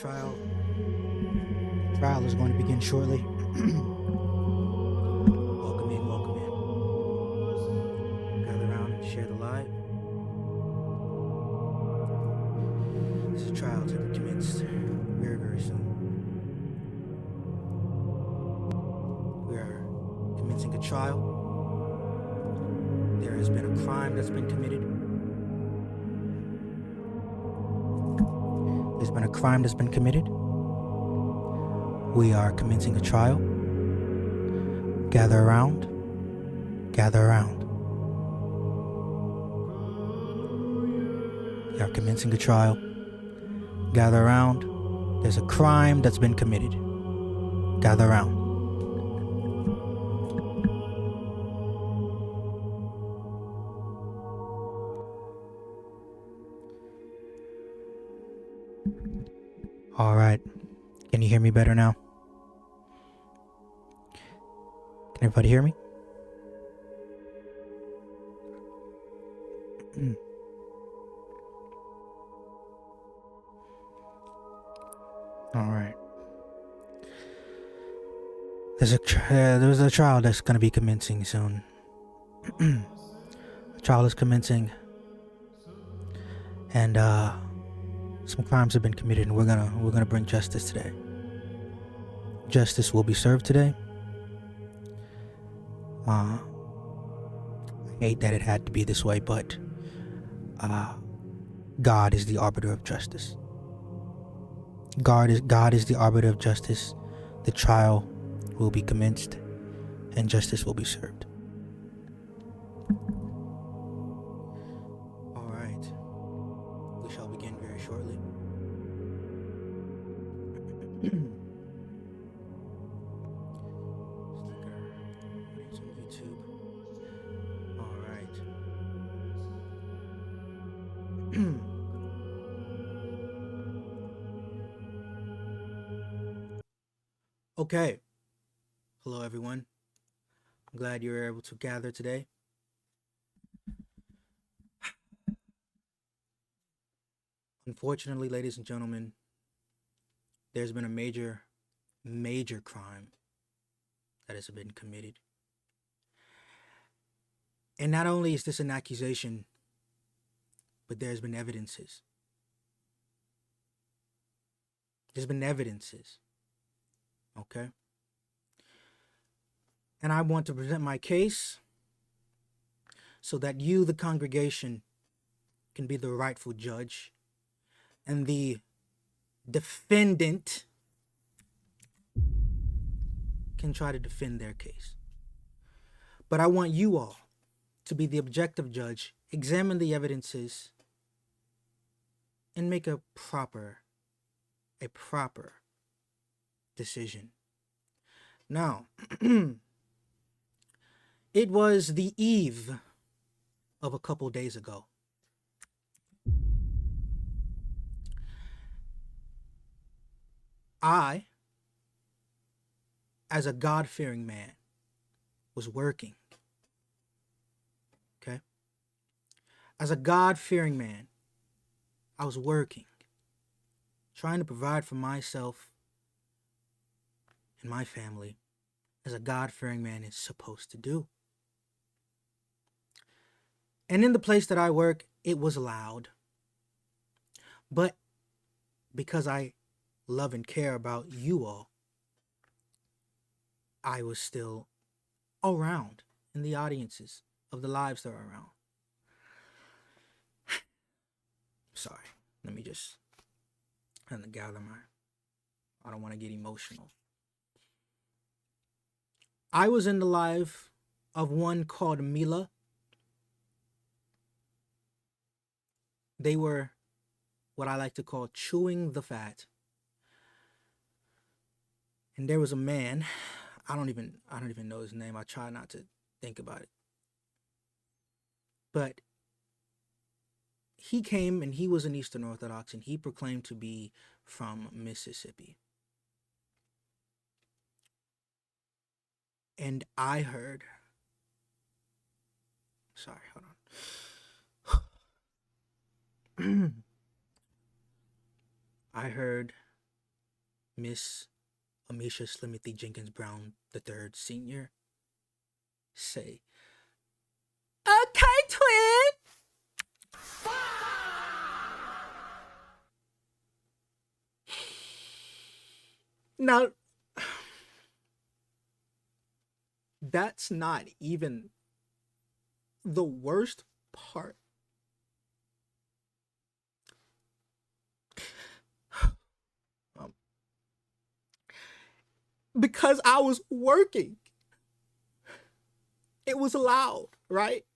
trial. The trial is going to begin shortly. Welcome in, welcome in. Gather around and share the live. This trial to be commenced very, very soon. We are commencing a trial. There has been a crime that's been committed. There's been a crime that's been committed. We are commencing a trial. Gather around. Gather around. We are commencing a trial. Gather around. There's a crime that's been committed. Gather around. All right. Can you hear me better now? Can everybody hear me? All right. There's a trial that's going to be commencing soon. The trial is commencing, and some crimes have been committed, and we're gonna bring justice today. Justice will be served today. I hate that it had to be this way, but God is the arbiter of justice. God is the arbiter of justice. The trial will be commenced, and justice will be served. All right. We shall begin very shortly. It's on YouTube. All right. Okay. Hello, everyone. I'm glad you were able to gather today. Unfortunately, ladies and gentlemen, there's been a major crime that has been committed. And not only is this an accusation, but there's been evidences. There's been evidences. Okay? And I want to present my case so that you, the congregation, can be the rightful judge, and the defendant can try to defend their case. But I want you all to be the objective judge, examine the evidences, and make a proper decision. Now, it was the eve of a couple days ago. I, as a God-fearing man, was working. Okay? As a God-fearing man, I was working, trying to provide for myself and my family as a God-fearing man is supposed to do. And in the place that I work, it was loud. But because I love and care about you all, I was still around in the audiences of the lives that are around. Sorry, let me just kind of gather I don't want to get emotional. I was in the live of one called Mila. They were what I like to call chewing the fat. And there was a man, I don't even know his name. I try not to think about it. But he came and he was an Eastern Orthodox, and he proclaimed to be from Mississippi. And I heard, sorry, hold on. I heard Miss Amisha Slimothy Jenkins Brown III, Senior, say, "Okay, twin." Now, that's not even the worst part. Because I was working, it was loud, right?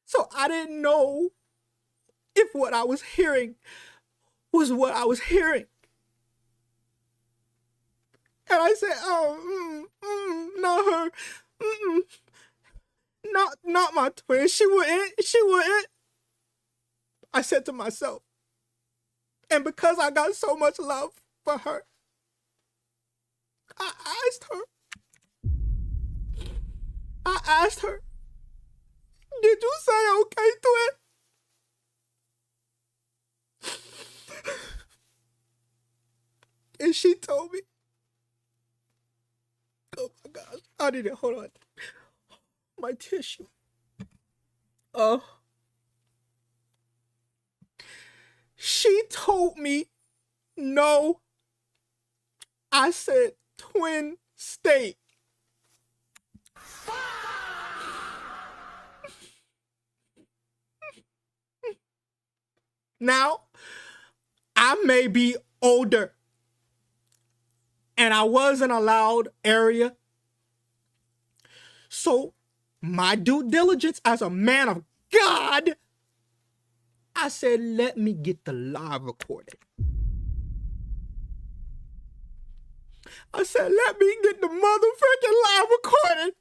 So I didn't know if what I was hearing was what I was hearing. And I said, "Oh, not her. Not my twin. She wouldn't. I said to myself. And because I got so much love for her, I asked her, "Did you say okay, twin?" And she told me, oh my gosh, I need it. Hold on. My tissue. She told me, no. I said, twin state. Now, I may be older, and I was in a loud area. So, my due diligence as a man of God, I said, let me get the live recording. I said, let me get the motherfucking live recording.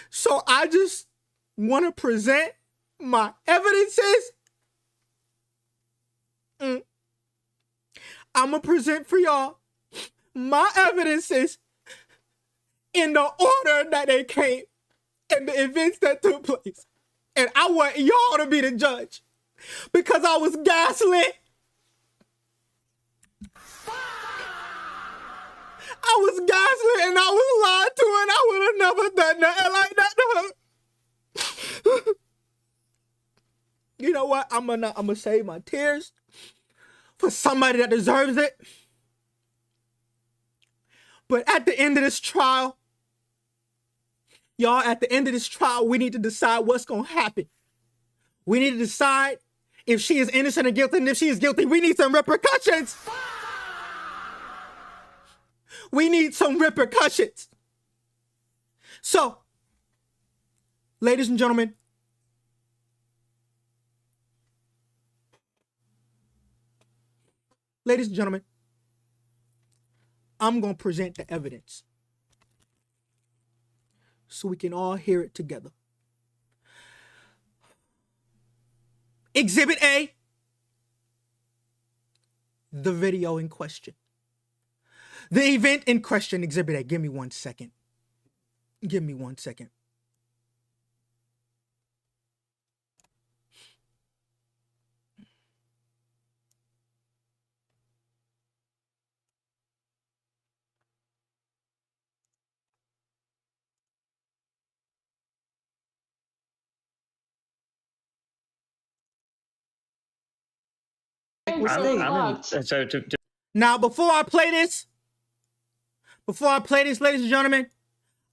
So I just want to present my evidences. I'm going to present for y'all my evidences in the order that they came and the events that took place. And I want y'all to be the judge because I was gaslit. I was gaslit and I was lied to, and I would have never done nothing like that to her. You know what? I'm gonna save my tears for somebody that deserves it. But at the end of this trial, y'all, at the end of this trial, we need to decide what's gonna happen. We need to decide if she is innocent or guilty, and if she is guilty, we need some repercussions. We need some repercussions. So, ladies and gentlemen, I'm going to present the evidence so we can all hear it together. Exhibit A, the video in question. The event in question, Exhibit A. Give me 1 second. Give me 1 second. Now, before I play this, ladies and gentlemen,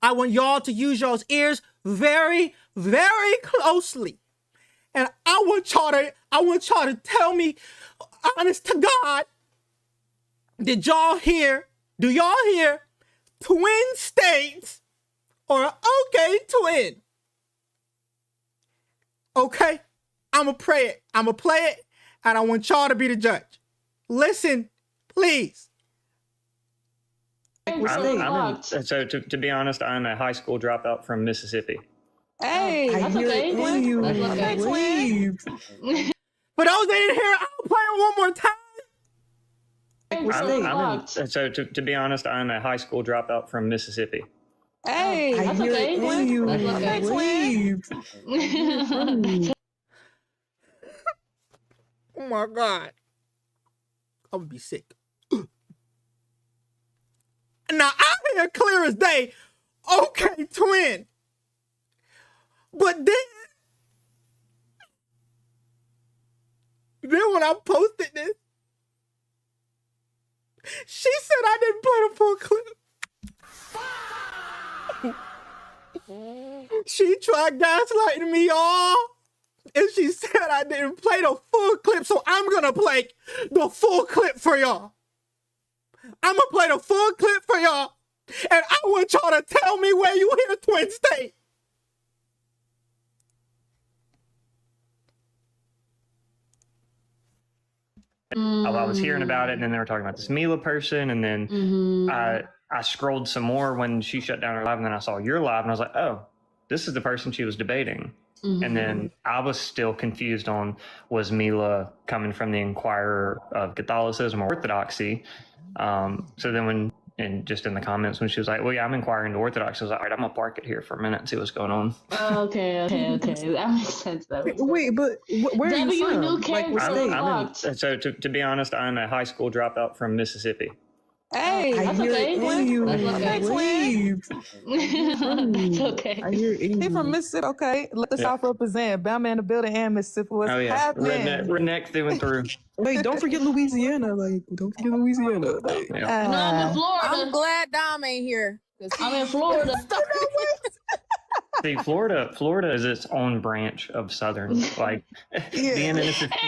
I want y'all to use y'all's ears very, very closely. And I want y'all to tell me, honest to God, do y'all hear twin states or okay twin? Okay? I'm going to pray it. I'm going to play it, and I want y'all to be the judge. Listen, please. To be honest, I'm a high school dropout from Mississippi. Hey, that's okay. That's okay, twin. For those that didn't hear it, I'll play it one more time. To be honest, I'm a high school dropout from Mississippi. Hey, That's okay, twin. That's okay, twin. Oh my God. I would be sick. Now I hear clear as day. Okay, twin. But then when I posted this, she said I didn't play the full clip. She tried gaslighting me, y'all. And she said I didn't play the full clip, so I'm gonna play the full clip for y'all. I'm gonna play the full clip for y'all. And I want y'all to tell me where you hear Twin State. I was hearing about it, and then they were talking about this Mila person, and then I scrolled some more when she shut down her live, and then I saw your live, and I was like, oh, this is the person she was debating. And then I was still confused on, was Mila coming from the Inquirer of Catholicism or Orthodoxy? So then and just in the comments when she was like, well, yeah, I'm inquiring to Orthodox, I was like, all right, I'm going to park it here for a minute and see what's going on. Okay. That makes sense. Wait, but where are you from? New character. So to be honest, I'm a high school dropout from Mississippi. Hey, That's okay, twin. That's okay, twin. That's okay. I hear he from Mississippi. Okay, let the South represent. Bama in the building and Mississippi. What's happening? Redneck through and through. Wait, don't forget Louisiana. Don't forget Louisiana. No, I'm in Florida. I'm glad Dom ain't here. I'm in Florida. See, Florida is its own branch of Southern. Like being in Mississippi,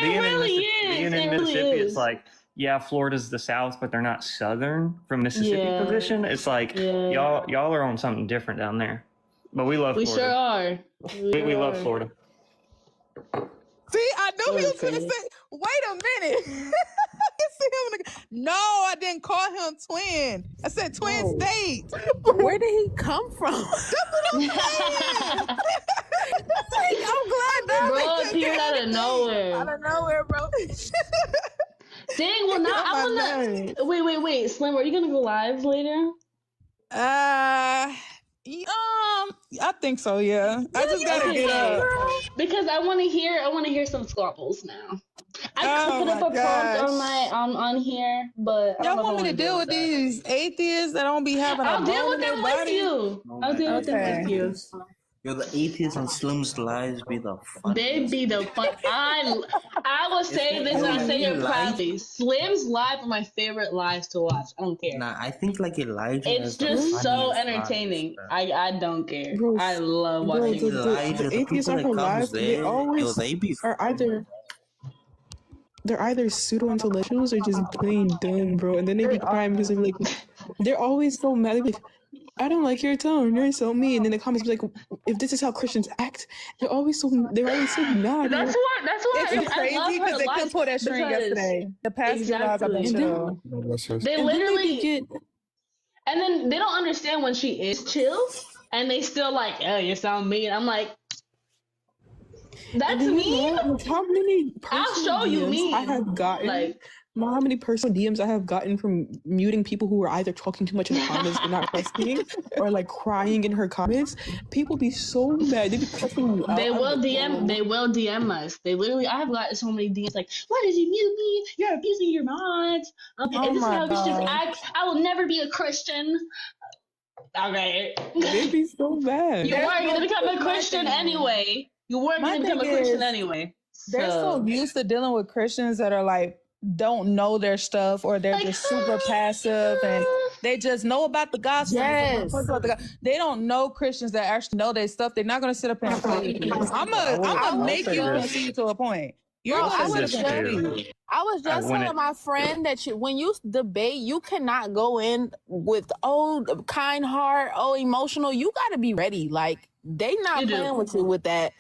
it's like, yeah, Florida's the South, but they're not Southern from Mississippi position. It's like y'all are on something different down there. But we love Florida. We sure are. We love Florida. See, I knew he was going to say, wait a minute. No, I didn't call him twin. I said Twin State. Where did he come from? That's what I'm saying. I'm glad that bro appeared out of nowhere. Out of nowhere, bro. Dang, well now I wanna wait, Slim, are you gonna go live later? I think so, yeah. I just gotta get up. Because I wanna hear some squabbles now. I could put up a prompt on here, but y'all want me to deal with these atheists that don't be having I'll deal with them with you. I'll deal with them with you. Yo, the atheists on Slim's lives be the fun. They be the fun. I will say this and I say it proudly. Slim's live are my favorite lives to watch. I don't care. Nah, I think like Elijah. It's just so entertaining. I don't care. Bro, I love watching the atheists on her lives. They always are they're either pseudo-intellectuals or just plain dumb, bro. And then they be crying because they're like, they're always so mad. They're like, I don't like your tone. You're so mean. And then the comments be like, if this is how Christians act, they're always so mad. That's what it's crazy because they couldn't pull that string yesterday. The past guys have been chill. They literally and then they don't understand when she is chill, and they still like, oh, you sound mean. I'm like, that's mean. How many? I'll show you mean. I have gotten. Like, how many personal DMs I have gotten from muting people who are either talking too much in the comments but not resting, or like crying in her comments. People be so mad. They be cussing me out. They will DM us. They literally. I have gotten so many DMs like, "Why did you mute me? You're abusing your mods. Okay, this is how Christians act. I will never be a Christian." Okay. They be so mad. You weren't gonna become a Christian anyway. You weren't gonna become a Christian anyway. They're so used to dealing with Christians that are like, don't know their stuff, or they're just super passive and they just know about the gospel. Yes. They don't know Christians that actually know their stuff. They're not going to sit up and play. I'm gonna make you concede to a point. I was just telling my friend that when you debate, you cannot go in with kind heart, emotional. You got to be ready. Like, they not playing with you with that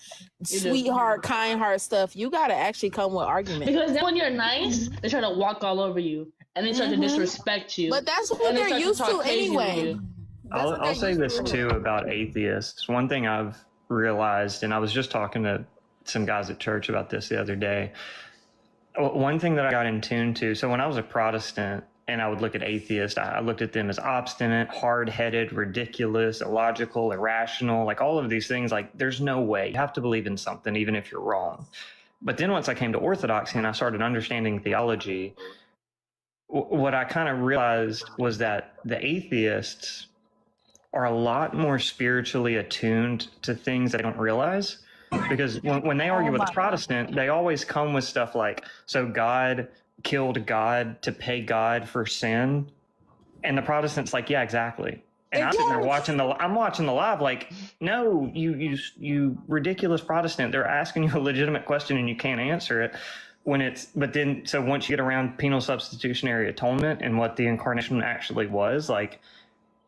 sweetheart, kind heart stuff. You got to actually come with arguments. Because then when you're nice, they try to walk all over you and they start to disrespect you. But that's what they're used to anyway. I'll say this too about atheists. One thing I've realized, and I was just talking to some guys at church about this the other day. One thing that I got in tune to, so when I was a Protestant, and I would look at atheists. I looked at them as obstinate, hard-headed, ridiculous, illogical, irrational, like all of these things. Like, there's no way. You have to believe in something, even if you're wrong. But then once I came to orthodoxy and I started understanding theology, what I kind of realized was that the atheists are a lot more spiritually attuned to things they don't realize. Because when they argue with a Protestant, they always come with stuff like, so God killed God to pay God for sin. And the Protestant's like, yeah, exactly. And I'm sitting there watching the live like, no, you ridiculous Protestant. They're asking you a legitimate question and you can't answer it. So once you get around penal substitutionary atonement and what the incarnation actually was, like,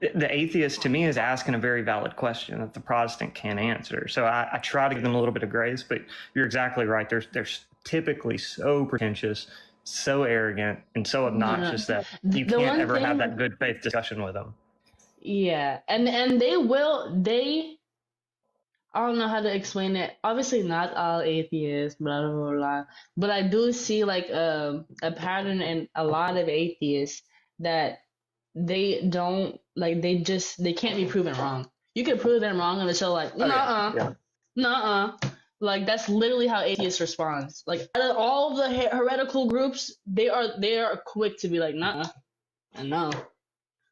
the atheist to me is asking a very valid question that the Protestant can't answer. So I try to give them a little bit of grace, but you're exactly right. They're typically so pretentious, so arrogant, and so obnoxious that you can't ever have that good faith discussion with them. Yeah, and they I don't know how to explain it. Obviously, not all atheists, blah blah blah. But I do see like a pattern in a lot of atheists that they don't like. They can't be proven wrong. You can prove them wrong, and they're still like, nuh-uh. Like, that's literally how atheists respond. Like, out of all the heretical groups, they are quick to be like, nuh-uh, and no.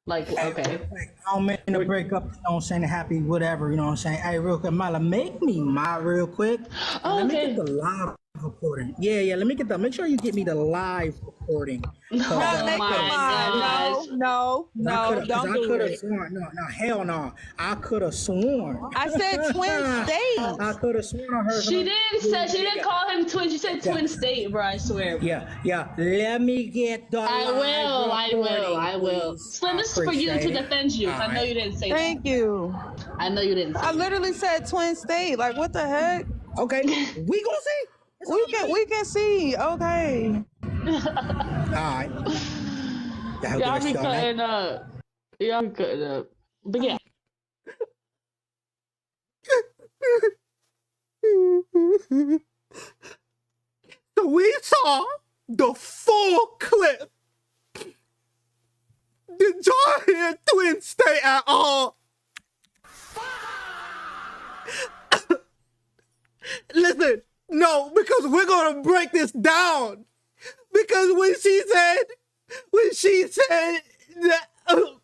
Like, okay. I don't mean to break up, you know what I'm saying, happy whatever, you know what I'm saying. Hey, real quick, Mala, make me mod real quick. Oh, let okay. me get the live recording. Yeah, let me get that. Make sure you get me the live recording. Oh my gosh. No, don't do it. No, hell no. I could have sworn. I said Twin States. I could have sworn I heard She didn't call him twin. She said Twin State, bro. I swear. Yeah. Let me get the I will. Slim, this is for you to defend you. I know you didn't say that. Thank you. I know you didn't say I literally said Twin State. Like, what the heck? Okay, we gonna see. We can see. Okay. Alright. Y'all be cutting up. But yeah. So we saw the full clip. Did y'all hear Twin State at all? Listen, no, because we're gonna break this down. Because when she said that, I'm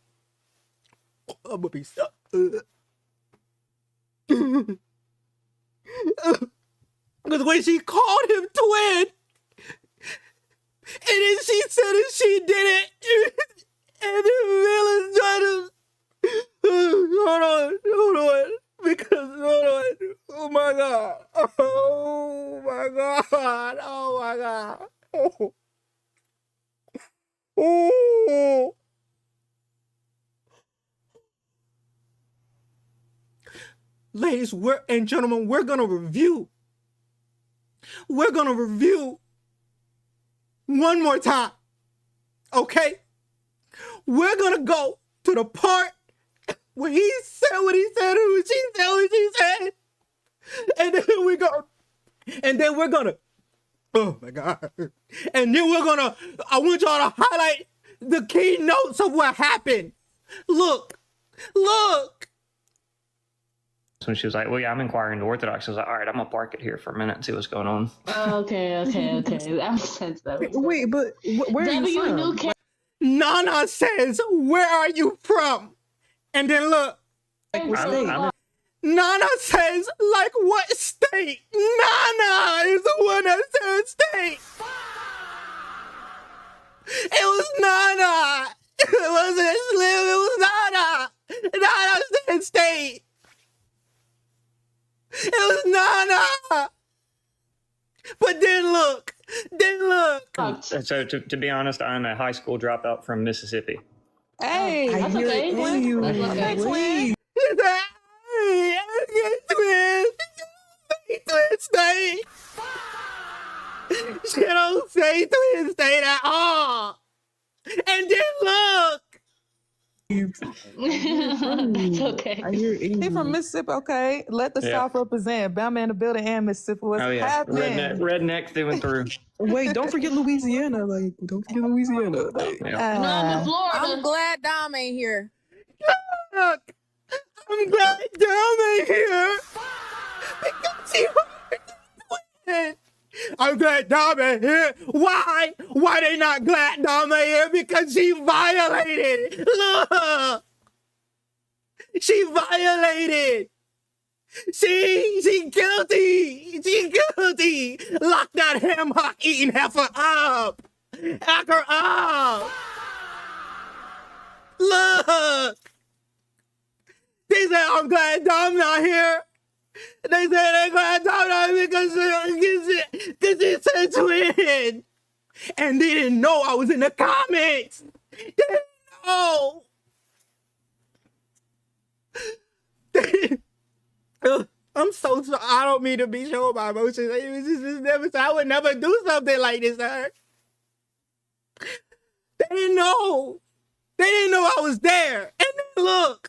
gonna be stuck. Because when she called him twin, and then she said it, she did it, and the villain's trying to hold on, because hold on, oh my god, oh. Ladies and gentlemen, we're gonna review one more time, okay? We're gonna go to the part where he said what he said, and she said what she said, and then we're gonna, oh my God, and then I want y'all to highlight the key notes of what happened. Look. When she was like, well, yeah, I'm inquiring to Orthodox. I was like, all right, I'm going to park it here for a minute and see what's going on. Okay. That makes sense. Wait, but where are you from? Nana says, where are you from? And then look. Nana says, like what state? Nana is the one that said state. It was Nana. It wasn't Slim. It was Nana. Nana said state. It was Nana. But then look. So to be honest, I'm a high school dropout from Mississippi. Hey, that's okay. That's okay. Twin State. She don't say Twin State at all. And then look. It's okay. I hear He from Mississippi, okay? Let the South represent. Bama in the building and Mississippi. What's happening? Redneck through and through. Wait, don't forget Louisiana. Like, don't forget Louisiana. Like, No, I'm in Florida. I'm glad Dom ain't here. Look, I'm glad Dom ain't here because he heard. I'm glad Dom ain't here. Why? Why they not glad Dom ain't here? Because she violated. Look, she violated. She guilty. She guilty. Lock that ham hock eating heifer up. Hack her up. Look. They said, I'm glad Dom not here. They said they're glad Dom not here because he said twin. And they didn't know I was in the comments. They didn't know. I'm so sorry. I don't mean to be showing my emotions. It was just never. I would never do something like this to her. They didn't know. They didn't know I was there. And then look.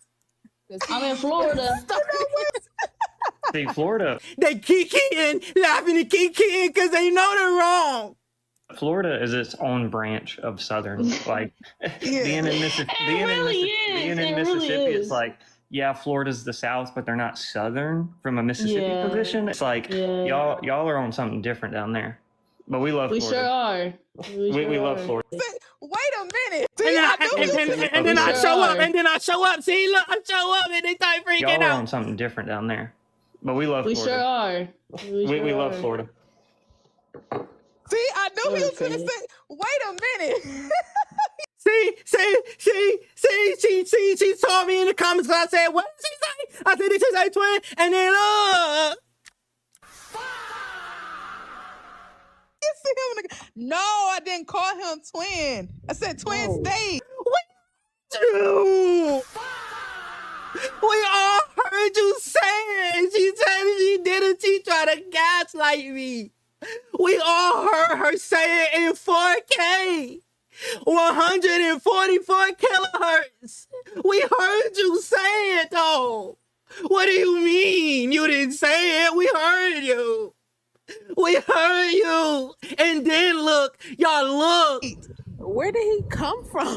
I'm in Florida. See, Florida. They kikiing, laughing and kikiing because they know they're wrong. Florida is its own branch of Southern. Like being in Mississippi, it's like, yeah, Florida's the South, but they're not Southern from a Mississippi position. It's like y'all are on something different down there. But we love Florida. We sure are. We love Florida. Wait a minute. And then I show up. And then I show up. See, look, I show up and they start freaking out. Y'all are on something different down there. But we love Florida. We sure are. We love Florida. See, I knew he was going to say, wait a minute. She saw me in the comments and I said, what did she say? I said, did she say twin? And then look. No, I didn't call him twin. I said twin state. What you? We all heard you say it. She said she didn't. She tried to gaslight me. We all heard her say it in 4K. 144 kilohertz. We heard you say it though. What do you mean? You didn't say it. We heard you. We heard you. And then look, y'all look. Where did he come from?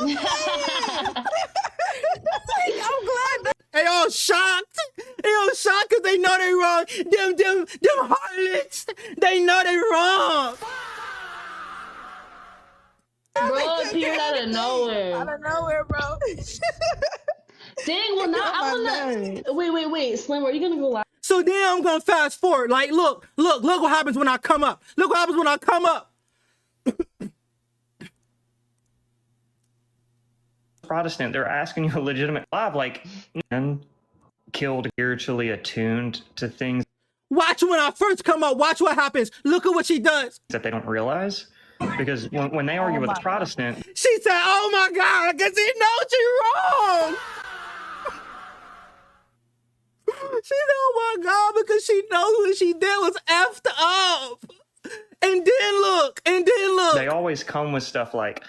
I'm glad. They all shocked. They all shocked because they know they wrong. Them harlots, they know they wrong. Bro, appeared out of nowhere. Out of nowhere, bro. Dang, well now I'm gonna wait. Slim, are you gonna go live? So then I'm gonna fast forward. Like, look what happens when I come up. Look what happens when I come up. Protestant, they're asking you a legitimate live, like, and killed, spiritually attuned to things. Watch when I first come up. Watch what happens. Look at what she does. That they don't realize. Because when they argue with a Protestant, she said, oh my God, because he knows you're wrong. She said, oh my God, because she knows what she did was effed up. And then look. They always come with stuff like,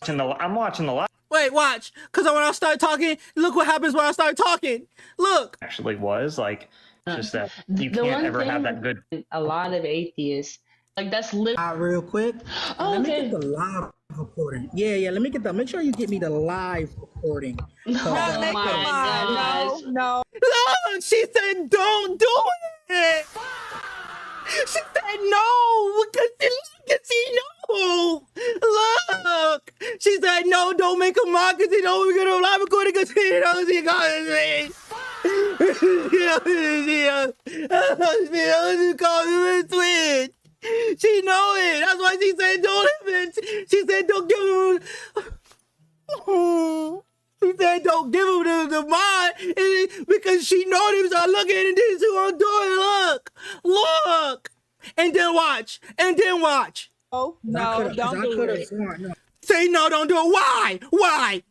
I'm watching the live. Wait, watch. Because when I start talking, look what happens when I start talking. Look. Actually was like, just that you can't ever have that good. A lot of atheists. Like, that's literally. Real quick. Oh, let okay. me get the live recording. Yeah. Let me get that. Make sure you get me the live recording. Oh my gosh. No. Look, she said, don't do it. She said no, because she know. Look. She said no, don't make a mock because he know we're going to live recording because he knows he got his name. She called me a twin. She know it. That's why she said don't even. She said don't give him. She said don't give him the mind because she know them. So look at it and then she won't do it. Look. And then watch. Oh, no, don't do it. No. Say no, don't do it. Why?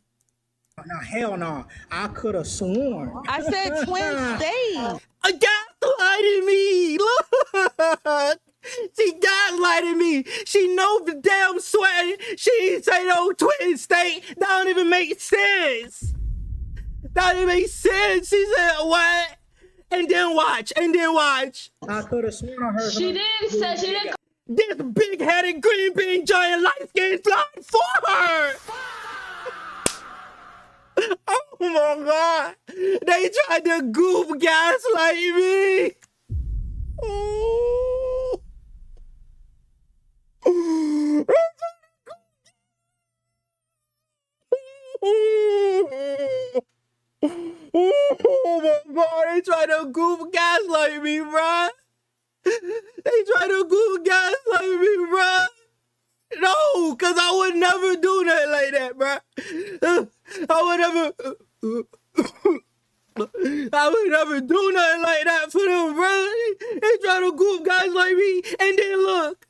No, hell no. I could have sworn. I said twin state. Gaslighting me. Look. She gaslighting me. She knows the damn sweating. She say no twin state. That don't even make sense. That don't even make sense. She said what? And then watch. And then watch. I could have sworn I heard She didn't. This big-headed green bean giant light-skinned flying for her. Oh my God. They tried to goof gaslight me. Oh. Oh my God, they try to goof gaslight me, bruh. They try to goof gaslight me, bruh. No, because I would never do that like that, bruh. I would never do nothing like that for them, bruh. They try to goof guys like me, and then look.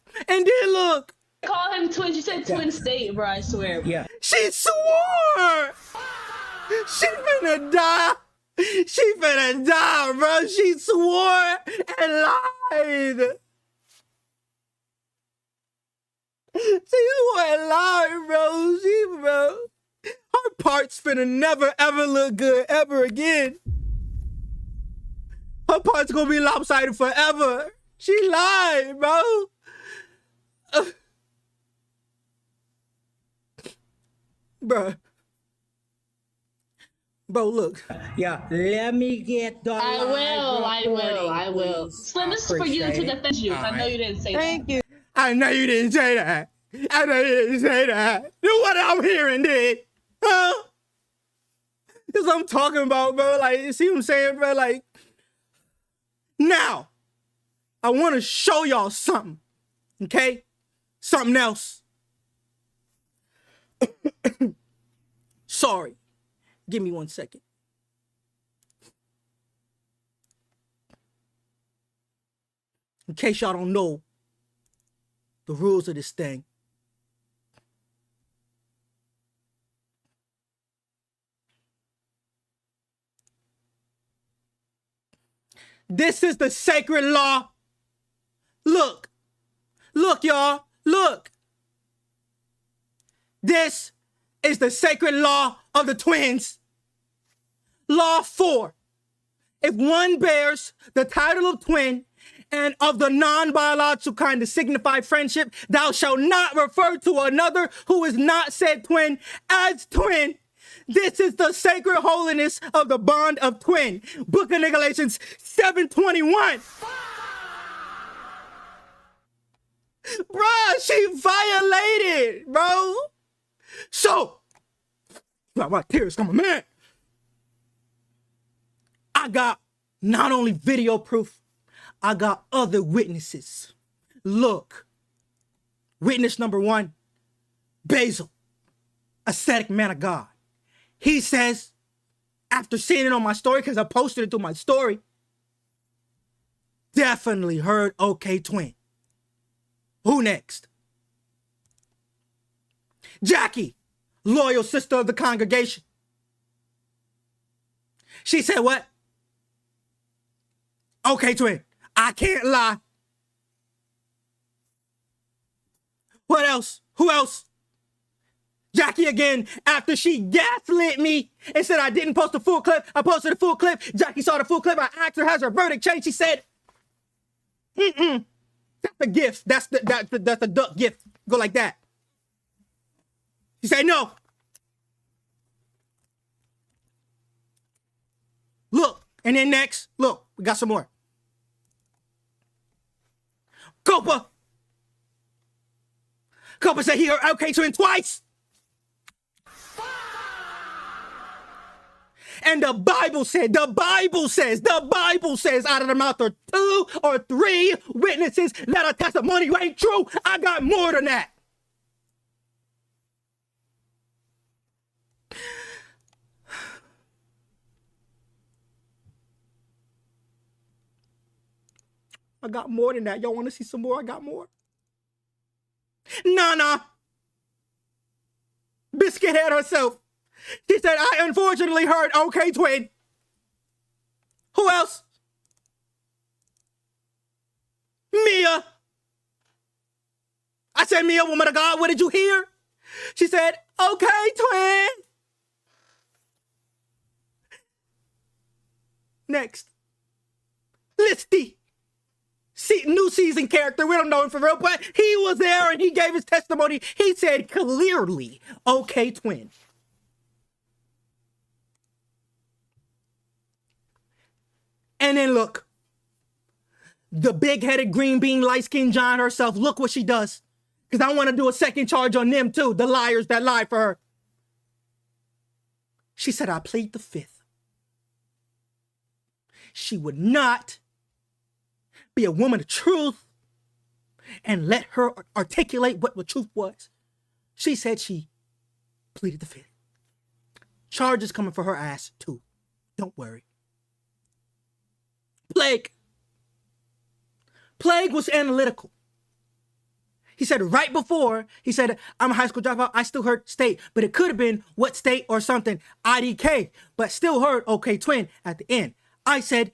Call him twins. You said twin state, bro. I swear. Yeah. She swore. She finna die. She finna die, bro. She swore and lied. She swore and lied, bro. Her parts finna never ever look good ever again. Her parts gonna be lopsided forever. She lied, bro. Bro, look. Yeah, let me get the I will. Slim, this is for you to defend you. I know you didn't say that. Thank you. I know you didn't say that. Then what I'm hearing, then? Huh? That's what I'm talking about, bro. Like, you see what I'm saying, bro? Like, now, I want to show y'all something, okay? Something else. Sorry. Give me 1 second. In case y'all don't know the rules of this thing. This is the sacred law. Look, y'all, look. This is the sacred law of the twins. Law 4. If one bears the title of twin and of the non-biological kind to signify friendship, thou shalt not refer to another who is not said twin as twin. This is the sacred holiness of the bond of twin. Book of Galatians 7:21. Bruh, she violated, bro. So, my tears coming, man. I got not only video proof, I got other witnesses. Look, witness number 1, Basil, ascetic man of God. He says, after seeing it on my story, because I posted it to my story, definitely heard OK Twin. Who next? Jackie, loyal sister of the congregation. She said what? OK Twin, I can't lie. What else? Who else? Jackie again, after she gaslit me and said I didn't post the full clip, I posted the full clip. Jackie saw the full clip. I asked her, has her verdict changed? She said, that's the gift. That's the duck gift. Go like that. She said, no. Look, and then next, look, we got some more. Copa said he heard OK Twin twice. And the Bible says, out of the mouth of 2 or 3 witnesses that a testimony ain't true. I got more than that. I got more than that. Y'all want to see some more? I got more. Nana, Biscuit Head herself. She said, I unfortunately heard OK Twin. Who else? Mia. I said, Mia, woman of God, what did you hear? She said, okay, twin. Next. Listy. New season character. We don't know him for real, but he was there and he gave his testimony. He said clearly, okay, twin. And then look. The big-headed, green bean, light-skinned John herself. Look what she does. Because I want to do a second charge on them too. The liars that lie for her. She said, I plead the fifth. She would not be a woman of truth and let her articulate what the truth was. She said she pleaded the fifth. Charges coming for her ass too. Don't worry. Plague was analytical. He said right before, he said, I'm a high school dropout. I still heard state, but it could have been what state or something, IDK, but still heard okay, twin at the end. I said,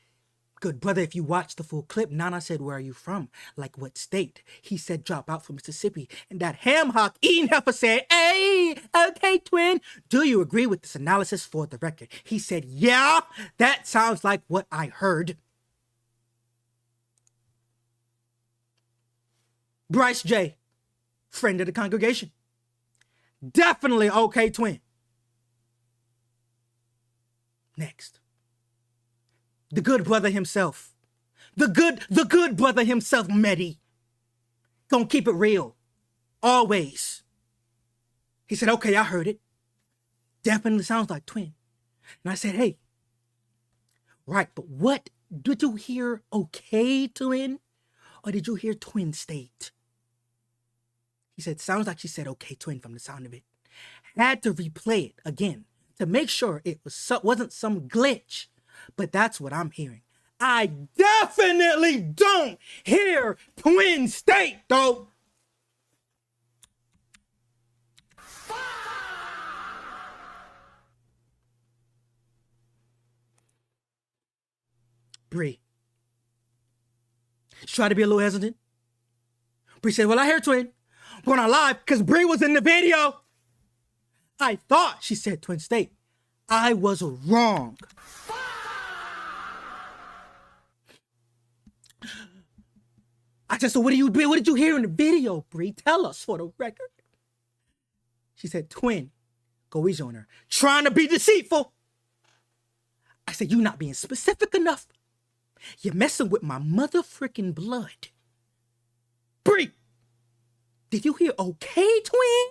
good brother, if you watch the full clip, Nana said, where are you from? Like what state? He said, drop out from Mississippi. And that ham hock eating heifer said, hey, okay, twin, do you agree with this analysis for the record? He said, yeah, that sounds like what I heard. Bryce J., friend of the congregation. Definitely okay, twin. Next. The good brother himself. The good brother himself, Medi. Gonna keep it real. Always. He said, okay, I heard it. Definitely sounds like twin. And I said, hey, right, but what did you hear okay, twin? Or did you hear twin state? He said, sounds like she said, okay, twin, from the sound of it. Had to replay it again to make sure it wasn't some glitch. But that's what I'm hearing. I definitely don't hear twin state, though. Bree. She tried to be a little hesitant. Bree said, well, I hear twin. But on live, because Bree was in the video. I thought she said twin state. I was wrong. I said, so what did you hear in the video, Bree? Tell us for the record. She said, twin. Go easy on her. Trying to be deceitful. I said, you not being specific enough. You're messing with my mother freaking blood. Bree, did you hear okay, twin?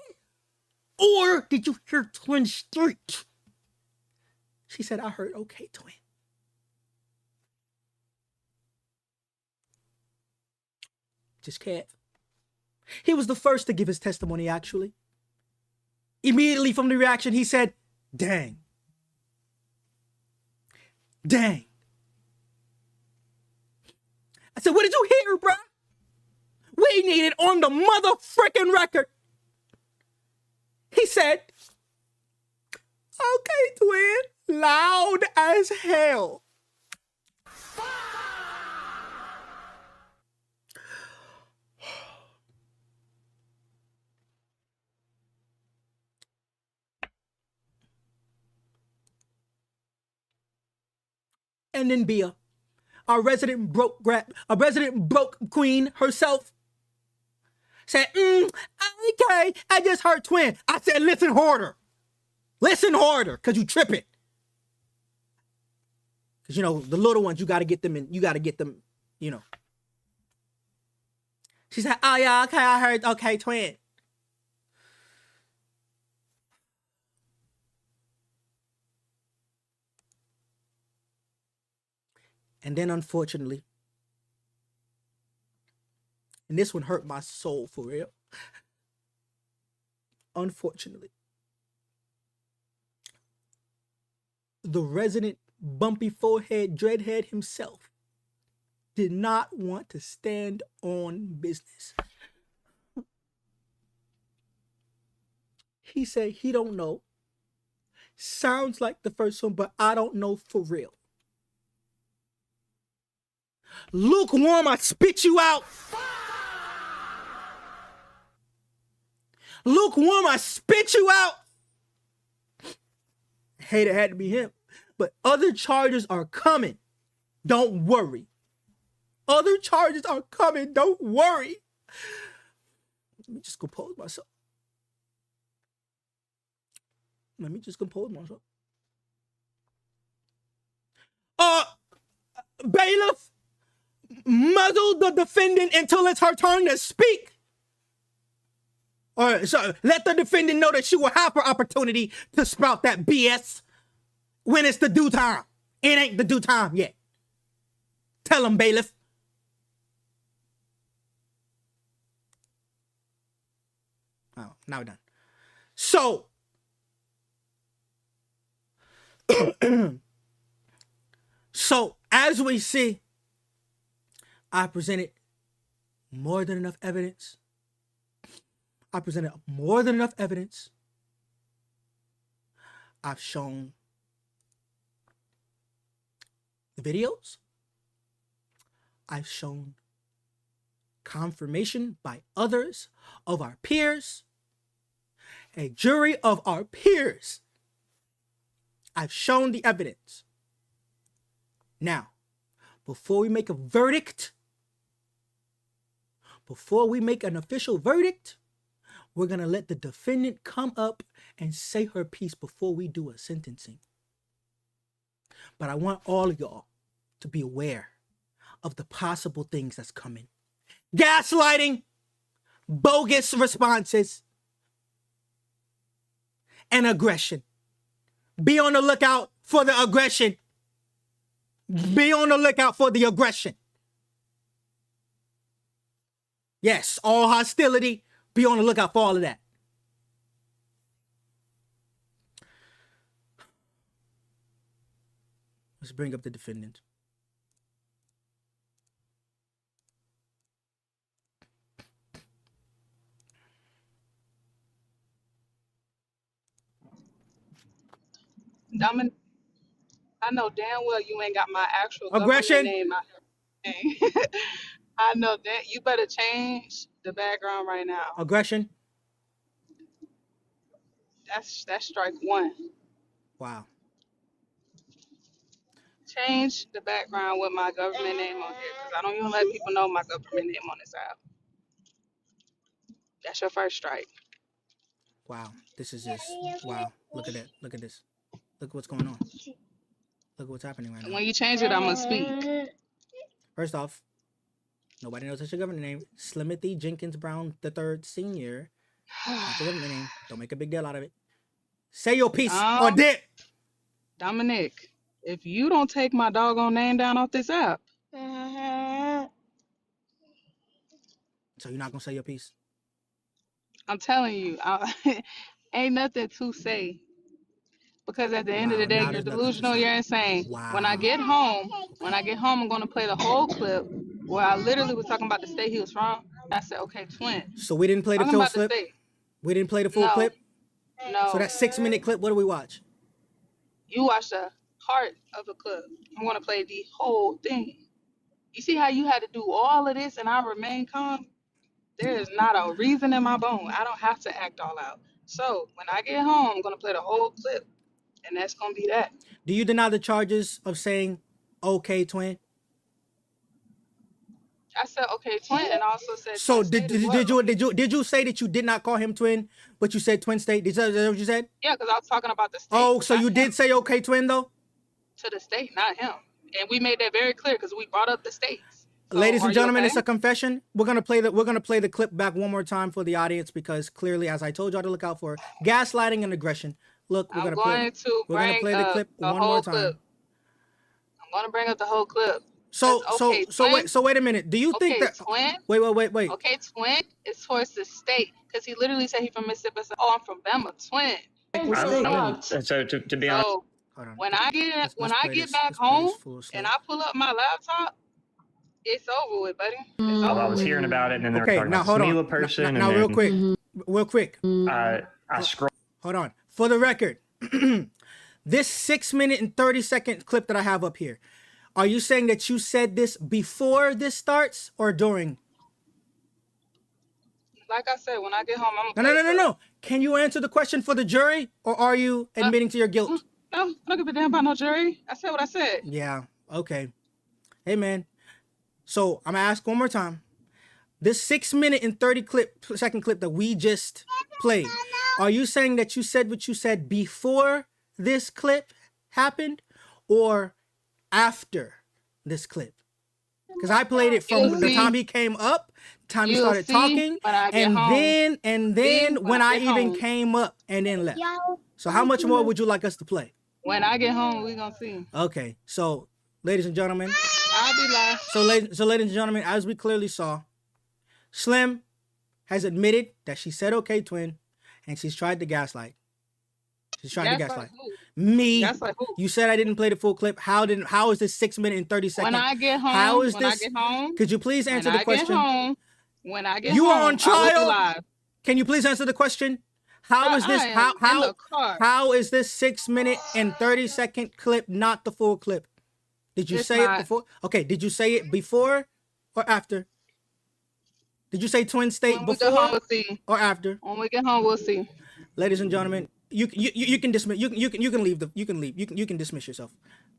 Or did you hear twin street? She said, I heard okay, twin. Just Kev. He was the first to give his testimony, actually. Immediately from the reaction, he said, dang. Dang. I said, what did you hear, bruh? We need it on the mother freaking record. He said, okay, twin, loud as hell. And then Bia, our resident broke queen herself, said, okay, I just heard twin. I said, listen harder. Listen harder, because you tripping. Because, you know, the little ones, you got to get them in, you know. She said, oh, yeah, okay, I heard, okay, twin. And then, unfortunately, and this one hurt my soul for real. Unfortunately, the resident bumpy forehead dreadhead himself did not want to stand on business. He said he don't know. Sounds like the first one, but I don't know for real. Lukewarm, I spit you out. lukewarm, I spit you out. Hate it had to be him. But other charges are coming. Don't worry. Other charges are coming. Don't worry. Let me just compose myself. Bailiff, muzzle the defendant until it's her turn to speak. Or so let the defendant know that she will have her opportunity to sprout that BS when it's the due time. It ain't the due time yet. Tell him, bailiff. Oh, now we're done. So, as we see, I presented more than enough evidence. I've shown the videos. I've shown confirmation by others of our peers, a jury of our peers. I've shown the evidence. Now, before we make a verdict, before we make an official verdict, we're going to let the defendant come up and say her piece before we do a sentencing. But I want all of y'all to be aware of the possible things that's coming. Gaslighting, bogus responses, and aggression. Be on the lookout for the aggression. Be on the lookout for the aggression. Yes, all hostility. Be on the lookout for all of that. Let's bring up the defendant. Dominic, I know damn well you ain't got my actual Aggression. government name out here. I know that. You better change the background right now. Aggression. That's strike one. Wow. Change the background with my government name on here, because I don't even let people know my government name on this app. That's your first strike. Wow. This is just, wow. Look at that. Look at this. Look what's going on. Look what's happening right And now. when you change it, I'm going to speak. First off, nobody knows that's your government name. Slimothy Jenkins Brown III Sr. That's your government name. Don't make a big deal out of it. Say your piece or dip. Dominic, if you don't take my doggone name down off this app. So you're not going to say your piece? I'm telling you, ain't nothing to say. Because at the end of the day, you're delusional, you're insane. Wow. When I get home, I'm going to play the whole clip where I literally was talking about the state he was from. I said, okay, twin. So we didn't play the full clip? We didn't play the full clip? No. So that 6-minute clip, what do we watch? You watched a part of a clip. I'm going to play the whole thing. You see how you had to do all of this and I remain calm? There is not a reason in my bone. I don't have to act all out. So when I get home, I'm going to play the whole clip. And that's going to be that. Do you deny the charges of saying, okay, twin? I said, okay, twin, and I also said so twin did you say that you did not call him twin, but you said twin state? Is that what you said? Yeah, because I was talking about the state. Oh, so you did say okay, twin, though? To the state, not him. And we made that very clear because we brought up the states. So ladies and gentlemen, it's a confession. We're gonna play the clip back one more time for the audience because clearly, as I told y'all to look out for, gaslighting and aggression. Look, we're gonna play the clip one more time. I'm gonna bring up the whole clip. So wait a minute. Do you think that twin? Wait. Okay, twin is towards the state because he literally said he's from Mississippi. So, I'm from Bama, twin. So to be honest, when I get back home and I pull up my laptop, it's over with, buddy. I was hearing about it, and then they were talking about this Mila person. Now, real quick. I scrolled. Hold on. For the record, this 6-minute and 30-second clip that I have up here, are you saying that you said this before this starts or during? Like I said, when I get home, I'm gonna No. Can you answer the question for the jury, or are you admitting to your guilt? No, I don't give a damn about no jury. I said what I said. Yeah. Okay. Hey, man. So I'm gonna ask one more time. This 6 minute and 30-second clip that we just played, are you saying that you said what you said before this clip happened, or after this clip? Because I played it from the time he came up, time he started talking, and then when I even came up and then left. So how much more would you like us to play? When I get home, we're gonna see. Okay, so ladies and gentlemen, I'll be live. So ladies and gentlemen, as we clearly saw, Slim has admitted that she said okay, twin, and she's tried to gaslight. She's trying to gaslight me. You said I didn't play the full clip. How is this 6 minutes and 30 seconds? When I get home, how is this? Could you please answer the question? When I get you home, are on trial. Live. Can you please answer the question? How is this? How is this 6 minute and 30-second clip not the full clip? Did you say it before? Okay. Did you say it before or after? Did you say twin state before or after? When we get home, we'll see. Ladies and gentlemen, you can dismiss. You can leave. You can dismiss yourself.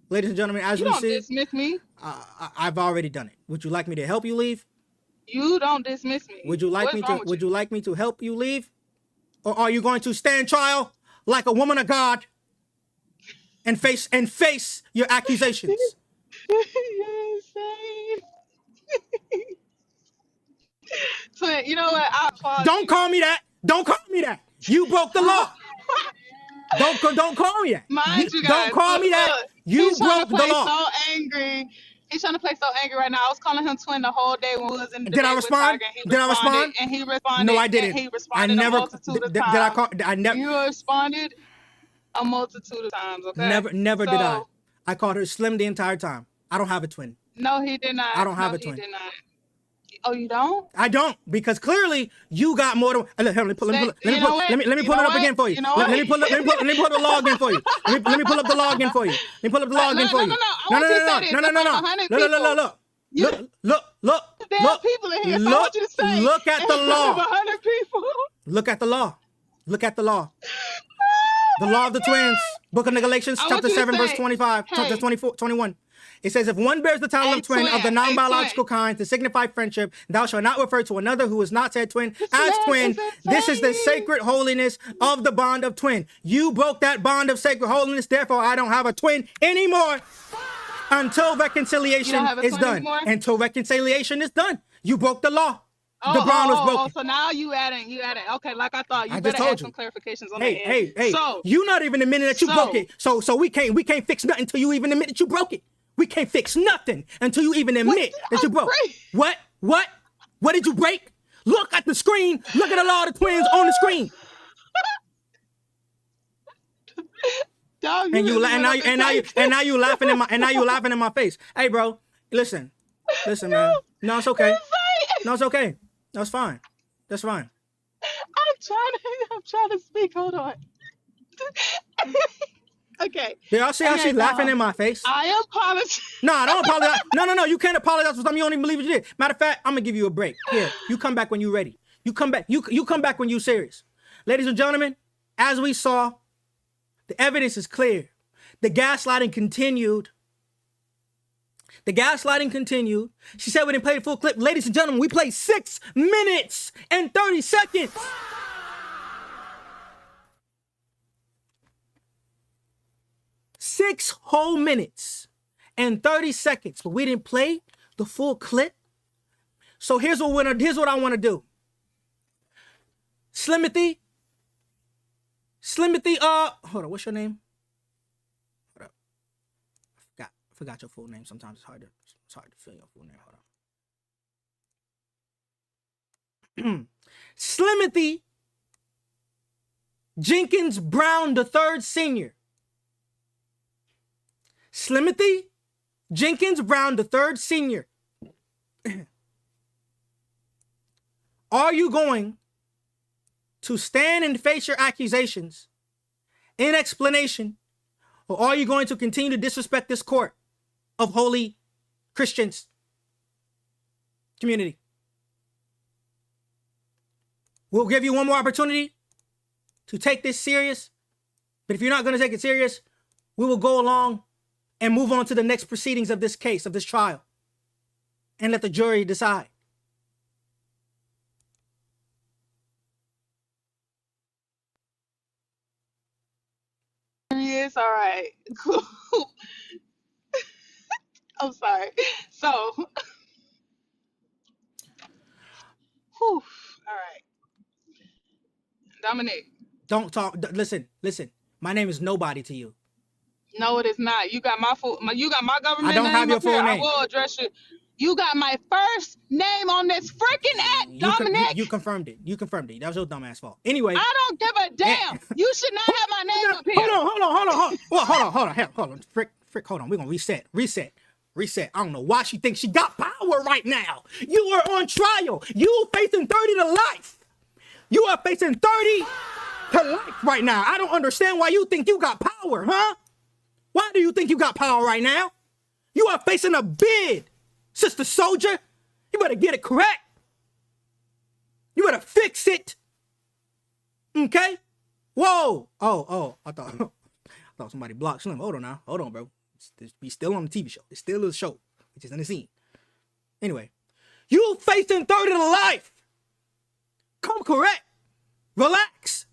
Ladies and gentlemen, as we see, dismiss me. I've already done it. Would you like me to help you leave? You don't dismiss me. Would you like me to? Would you like me to help you leave, or are you going to stand trial like a woman of God and face your accusations? So you know what? I apologize. Don't call me that. Don't call me that. You broke the law. Don't call me that. Mind you guys, don't call me that. You broke the law. So angry. He's trying to play so angry right now. I was calling him twin the whole day when we was in the Did I respond? Did I respond? And he responded. No, I didn't. And he responded a multitude of times. Did I call? I never. You responded a multitude of times. Okay. Never did I. I called her Slim the entire time. I don't have a twin. No, he did not. I don't have a twin. He did not. Oh, you don't? I don't, because clearly you got more than. Let me pull it up again for you. Let me pull up the log in for you. Let me pull up the log in for you. Let me pull up the log in for you. No. Look at the law. Look at the law. Look at the law. The law of the twins. Book of Galatians, chapter 7, verse 25, chapter 24, 21. It says, if one bears the title of twin of the non-biological kind to signify friendship, thou shalt not refer to another who is not said twin as twin. This is the sacred holiness of the bond of twin. You broke that bond of sacred holiness, therefore I don't have a twin anymore until reconciliation is done. Until reconciliation is done. You broke the law. The bond was broken. So now you adding. Okay, like I thought. You better add some clarifications on that. Hey. So, you not even admitting that you broke it. So we can't fix nothing until you even admit that you broke it. We can't fix nothing until you even admit that you broke. What? What did you break? Look at the screen. Look at the law of the twins on the screen. And now you laughing in my face. Hey, bro, listen, man. No, it's okay. No, it's okay. That's fine. That's fine. I'm trying to speak. Hold on. Okay. Did y'all see how she's laughing in my face? I apologize. No, I don't apologize. No. You can't apologize for something you don't even believe what you did. Matter of fact, I'm gonna give you a break. Here, you come back when you're ready. You come back. You come back when you're serious. Ladies and gentlemen, as we saw, the evidence is clear. The gaslighting continued. She said we didn't play the full clip. Ladies and gentlemen, we played 6 minutes and 30 seconds. Six whole minutes and 30 seconds, but we didn't play the full clip. So here's what I want to do. Slimothy, hold on, what's your name? Hold up. I forgot your full name. Sometimes it's hard to feel your full name. Hold on. Slimothy Jenkins Brown III Sr. Slimothy Jenkins Brown III Sr. Are you going to stand and face your accusations in explanation, or are you going to continue to disrespect this court of holy Christians community? We'll give you one more opportunity to take this serious. But if you're not going to take it serious, we will go along and move on to the next proceedings of this case, of this trial, and let the jury decide. Yes, all right. Cool. I'm sorry. So, all right. Dominic. Don't talk. Listen. My name is nobody to you. No, it is not. You got my government I don't name have your up here. full name. I will address you. You got my first name on this freaking app, Dominic. You confirmed it. That was your dumbass fault. Anyway. I don't give a damn. You should not have my name up here. Hold on. Frick, hold on. We're going to reset. I don't know why she thinks she got power right now. You are on trial. You facing 30 to life. You are facing 30 to life right now. I don't understand why you think you got power, huh? Why do you think you got power right now? You are facing a bid, Sister Soldier. You better get it correct. You better fix it. Okay? Whoa. Oh, I thought somebody blocked Slim. Hold on, bro. He's still on the TV show. It's still a show, which is in the scene. Anyway, you facing 30 to life. Come correct. Relax.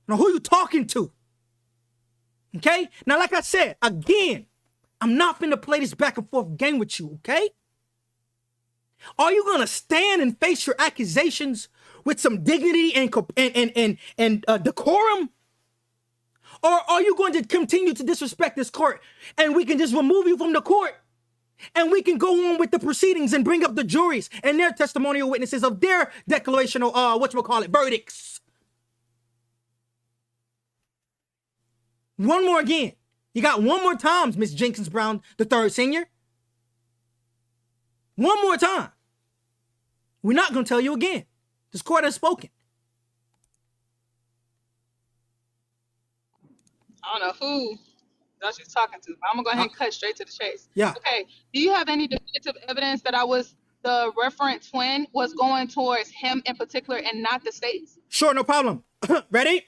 Now, who you talking to? Okay? Now, like I said, again, I'm not finna play this back and forth game with you, okay? Are you gonna stand and face your accusations with some dignity and decorum? Or are you going to continue to disrespect this court and we can just remove you from the court and we can go on with the proceedings and bring up the juries and their testimonial witnesses of their declarational, verdicts? One more again. You got one more time, Miss Jenkins Brown, the third senior. One more time. We're not going to tell you again. This court has spoken. I don't know who that she's talking to, but I'm going to go ahead and cut straight to the chase. Yeah. Okay. Do you have any definitive evidence that the referent twin was going towards him in particular and not the states? Sure, no problem. Ready?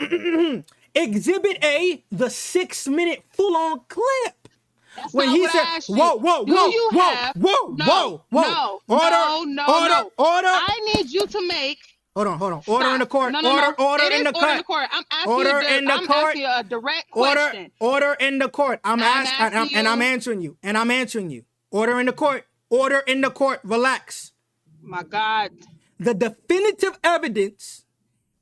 Exhibit A, the 6-minute full-on clip. That's when not he what said, I asked you. whoa. Order. I need you to make. Hold on. Order in the court. Order in the court. I'm asking you a direct question. Order in the court. I'm answering you. Order in the court. Order in the court. Relax. My God. The definitive evidence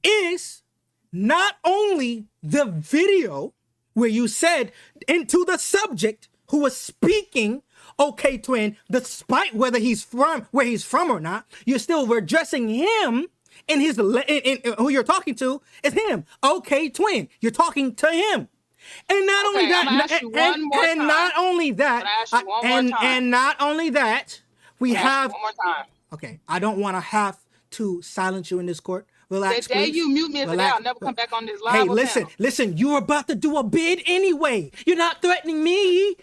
is not only the video where you said into the subject who was speaking, okay, twin, despite whether he's from where he's from or not, you're still addressing him in his who you're talking to is him. Okay, twin, you're talking to him. And not only that, we have. One more time. Okay, I don't want to have to silence you in this court. Relax, the day please. you mute me today, I'll never come back on this live. Hey, listen. You're about to do a bid anyway. You're not threatening me.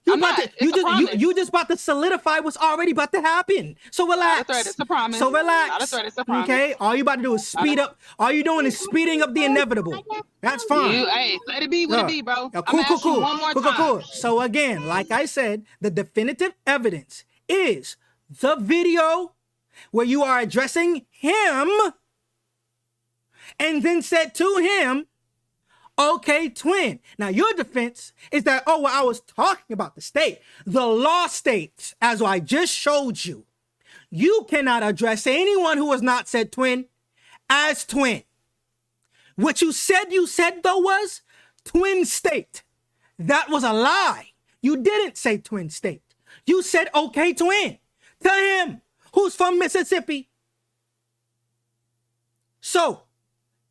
You just about to solidify what's already about to happen. So relax. Not a threat, it's a promise. So relax. Not a threat, it's a promise. Okay. All you about to do is speed up. All you doing is speeding up the inevitable. That's fine. Hey, let it be what it be, bro. Cool. One more time. So again, like I said, the definitive evidence is the video where you are addressing him and then said to him, okay, twin. Now, your defense is that, I was talking about the state. The law states, as I just showed you, you cannot address anyone who has not said twin as twin. What you said though was twin state. That was a lie. You didn't say twin state. You said, okay, twin, to him who's from Mississippi. So,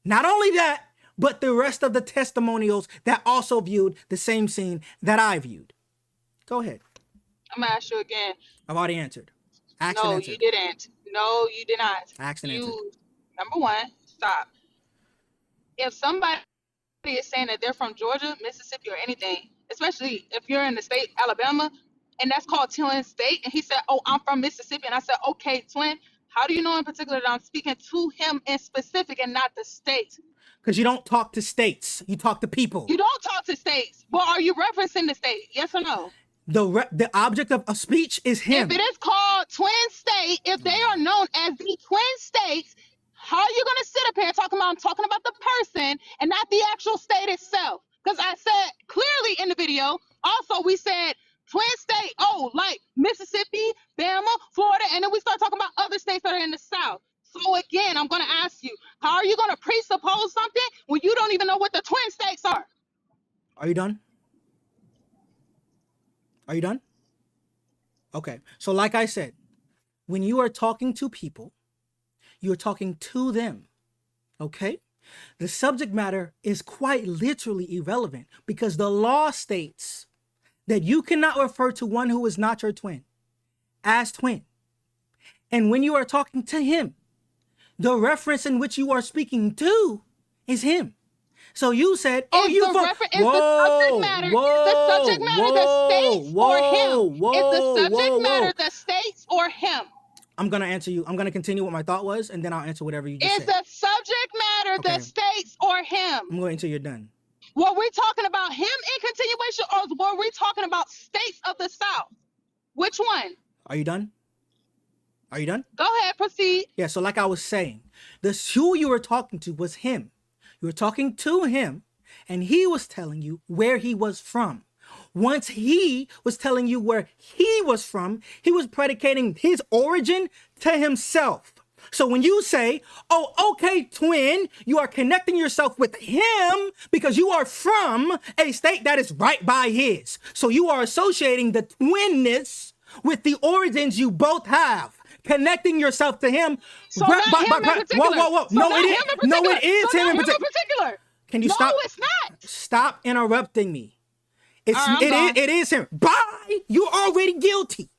not only that, but the rest of the testimonials that also viewed the same scene that I viewed. Go ahead. I'm going to ask you again. I've already answered. You didn't. No, you did not. Answered. Number one, stop. If somebody is saying that they're from Georgia, Mississippi, or anything, especially if you're in the state, Alabama, and that's called twin state, and he said, I'm from Mississippi, and I said, okay, twin, How do you know in particular that I'm speaking to him in specific and not the state? Because you don't talk to states. You talk to people. You don't talk to states. But are you referencing the state? Yes or no? The object of speech is him. If it is called twin state, if they are known as the twin states, how are you going to sit up here talking about, I'm talking about the person and not the actual state itself? Because I said clearly in the video, also we said twin state, oh, like Mississippi, Bama, Florida, and then we start talking about other states that are in the South. So again, I'm going to ask you, how are you going to presuppose something when you don't even know what the twin states are? Are you done? Are you done? Okay. So like I said, when you are talking to people, you're talking to them. Okay? The subject matter is quite literally irrelevant because the law states that you cannot refer to one who is not your twin as twin. And when you are talking to him, the reference in which you are speaking to is him. So you said, "Oh, you from the subject matter the states or him? Is the subject matter the states or him?" I'm gonna answer you. I'm gonna continue what my thought was, and then I'll answer whatever you just said. Is the subject matter the states or him? I'm going until you're done. Were we talking about him in continuation, or were we talking about states of the South? Which one? Are you done? Are you done? Go ahead, proceed. Yeah. So like I was saying, who you were talking to was him. You were talking to him, and he was telling you where he was from. Once he was telling you where he was from, he was predicating his origin to himself. So when you say, "Oh, okay, twin," you are connecting yourself with him because you are from a state that is right by his. So you are associating the twinness with the origins you both have. Connecting yourself to him. So not him in particular. Whoa. So No, it is. No, it is so him in particular. Can you stop? No, it's not. Stop interrupting me. It is him. Bye. You're already guilty.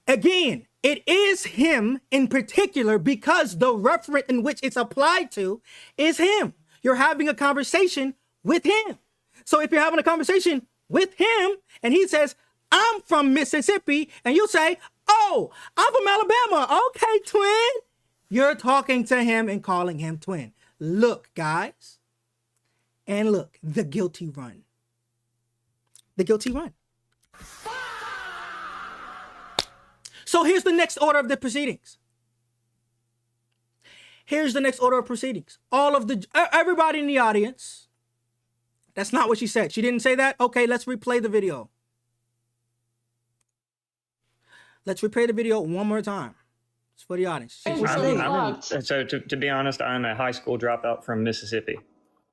Again, it is him in particular because the referent in which it's applied to is him. You're having a conversation with him. So if you're having a conversation with him and he says, "I'm from Mississippi," and you say, "Oh, I'm from Alabama." Okay, twin. You're talking to him and calling him twin. Look, guys. And look, the guilty run. The guilty run. So here's the next order of the proceedings. Here's the next order of proceedings. Everybody in the audience. That's not what she said. She didn't say that. Okay, let's replay the video. Let's replay the video one more time. It's for the audience. So to be honest, I'm a high school dropout from Mississippi.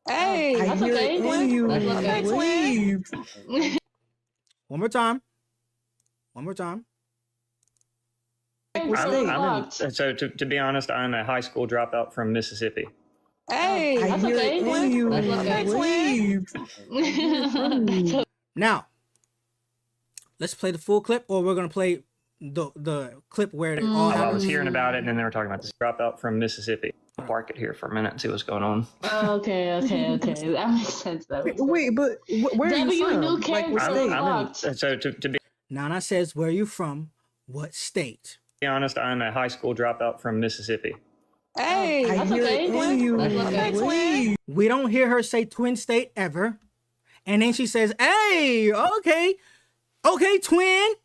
Hey, I hear it in you. Please. One more time. One more time. So to be honest, I'm a high school dropout from Mississippi. Hey, I hear it in you. Now, let's play the full clip, or we're gonna play the clip where it all I happens. was hearing about it, and then they were talking about this dropout from Mississippi. I'll park it here for a minute and see what's going on. Okay. That makes sense. Wait, but where are you from? Like, what state? So to be Nana says, "Where are you from? What state?" honest, I'm a high school dropout from Mississippi. Hey, I hear it in you. We don't hear her say twin state ever. And then she says, "Hey, okay, twin."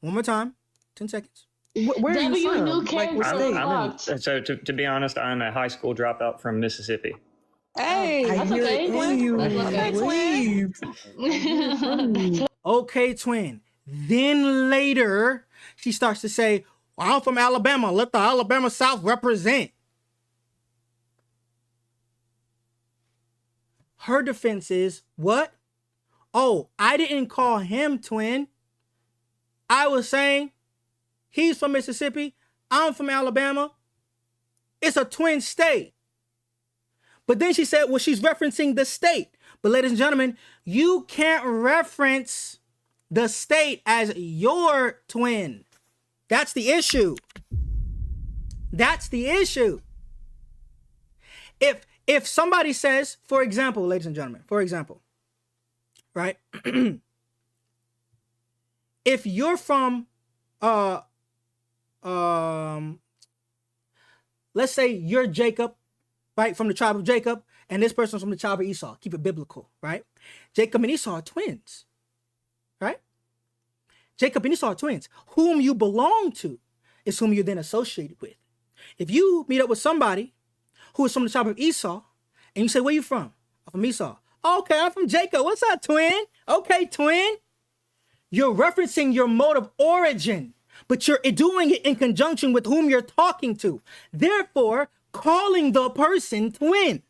One more time. 10 seconds. Where are you from? Like, what state? So to be honest, I'm a high school dropout from Mississippi. hey, I hear it in you. Okay, twin. Then later, she starts to say, "Well, I'm from Alabama. Let the Alabama South represent." Her defense is, what? "Oh, I didn't call him twin. I was saying he's from Mississippi. I'm from Alabama. It's a twin state." But then she said, well, she's referencing the state. But ladies and gentlemen, you can't reference the state as your twin. That's the issue. That's the issue. If somebody says, for example, ladies and gentlemen, for example, right? If you're from let's say you're Jacob, right, from the tribe of Jacob, and this person's from the tribe of Esau. Keep it biblical, right? Jacob and Esau are twins, right? Jacob and Esau are twins. Whom you belong to is whom you're then associated with. If you meet up with somebody who is from the tribe of Esau, and you say, where you from? I'm from Esau. Okay, I'm from Jacob. What's up, twin? Okay, twin. You're referencing your mode of origin, but you're doing it in conjunction with whom you're talking to. Therefore, calling the person twin.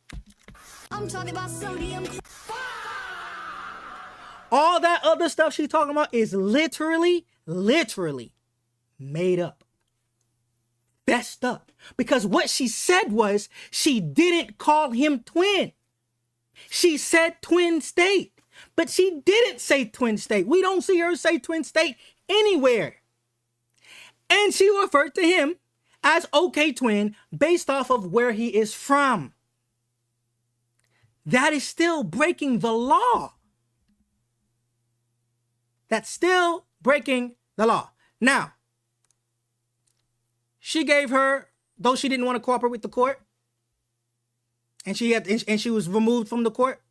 I'm talking about sodium. All that other stuff she's talking about is literally made up. Messed up. Because what she said was she didn't call him twin. She said twin state. But she didn't say twin state. We don't see her say twin state anywhere. And she referred to him as okay twin based off of where he is from. That is still breaking the law. That's still breaking the law. Now, she gave her, though she didn't want to cooperate with the court, and she was removed from the court.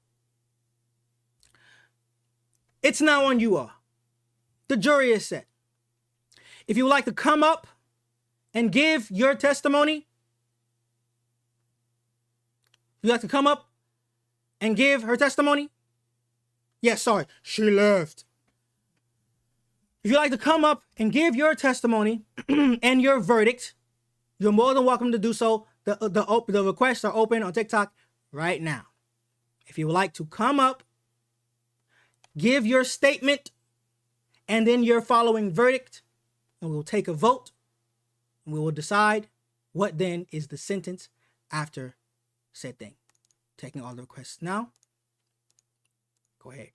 It's now on you all. The jury is set. If you would like to come up and give your testimony, you like to come up and give her testimony? Yes, sorry, she left. If you'd like to come up and give your testimony and your verdict, you're more than welcome to do so. The requests are open on TikTok right now. If you would like to come up, give your statement, and then your following verdict, and we'll take a vote, and we will decide what then is the sentence after said thing. Taking all the requests now. Go ahead.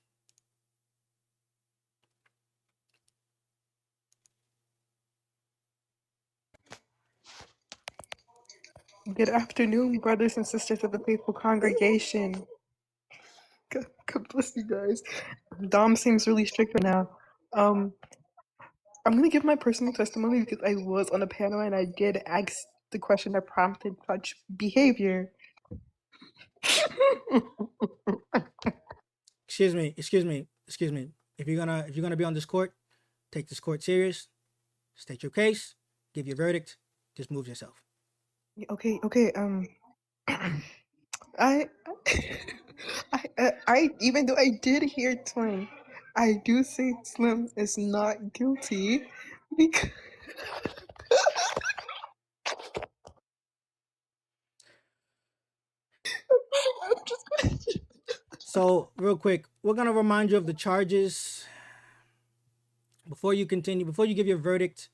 Good afternoon, brothers and sisters of the faithful congregation. God bless you guys. Dom seems really strict right now. I'm gonna give my personal testimony because I was on a panel and I did ask the question that prompted such behavior. Excuse me. If you're gonna be on this court, take this court serious. State your case. Give your verdict. Just move yourself. Okay. I even though I did hear twin, I do say Slim is not guilty because So real quick, we're gonna remind you of the charges before you continue. Before you give your verdict,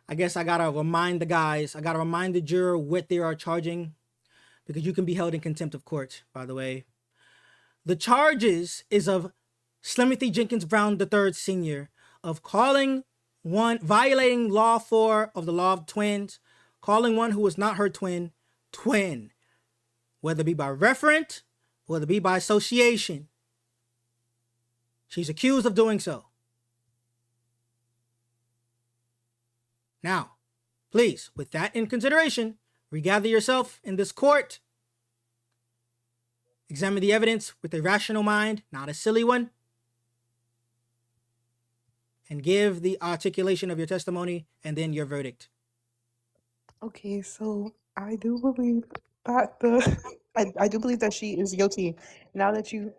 I guess I gotta remind the guys. I gotta remind the juror what they are charging, because you can be held in contempt of court. By the way, the charges is of Slimothy Jenkins Brown III Sr. of violating Law 4 of the Law of Twins, calling one who is not her twin, whether it be by referent, whether it be by association. She's accused of doing so. Now, please, with that in consideration, regather yourself in this court. Examine the evidence with a rational mind, not a silly one. And give the articulation of your testimony and then your verdict. Okay, so I do believe that I do believe that she is guilty. Now that you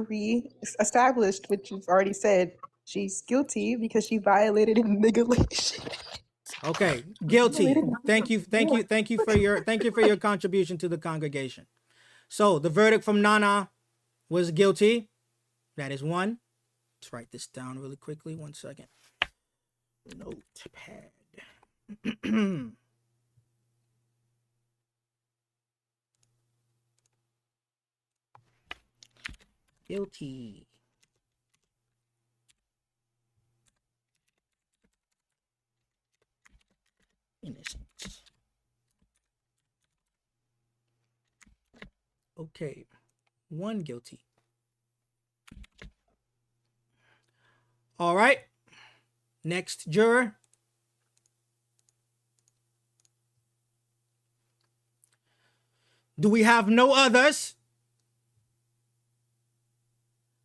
re-established what you've already said, she's guilty because she violated a niggalation. Okay, guilty. Thank you for your contribution to the congregation. So the verdict from Nana was guilty. That is one. Let's write this down really quickly. 1 second. Notepad. Guilty. Innocent. Okay. 1 guilty. All right. Next juror. Do we have no others?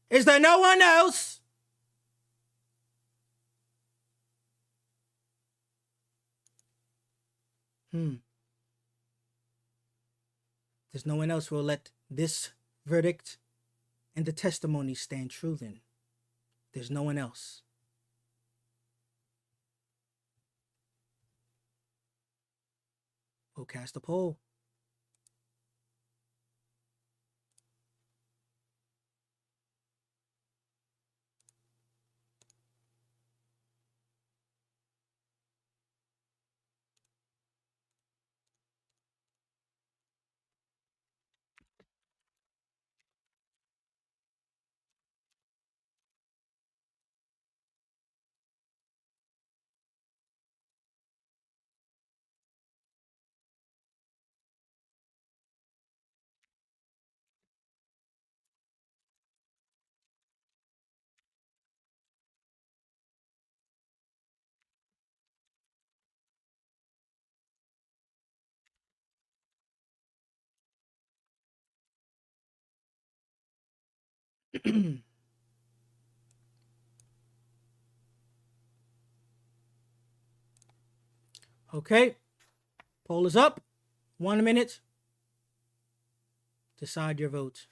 Is there no one else? There's no one else who will let this verdict and the testimony stand true then. There's no one else. We'll cast a poll. Okay. Poll is up. 1 minute. Decide your vote.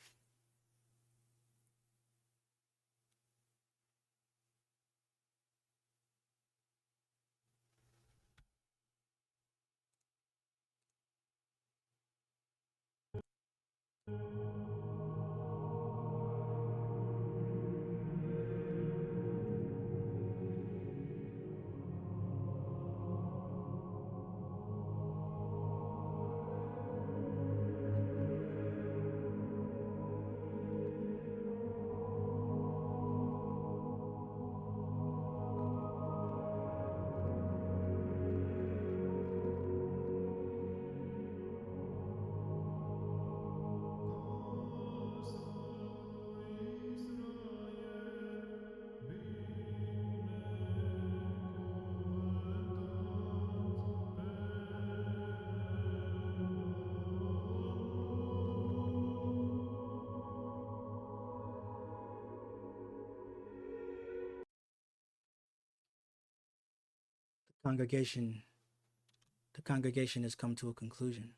The congregation has come to a conclusion.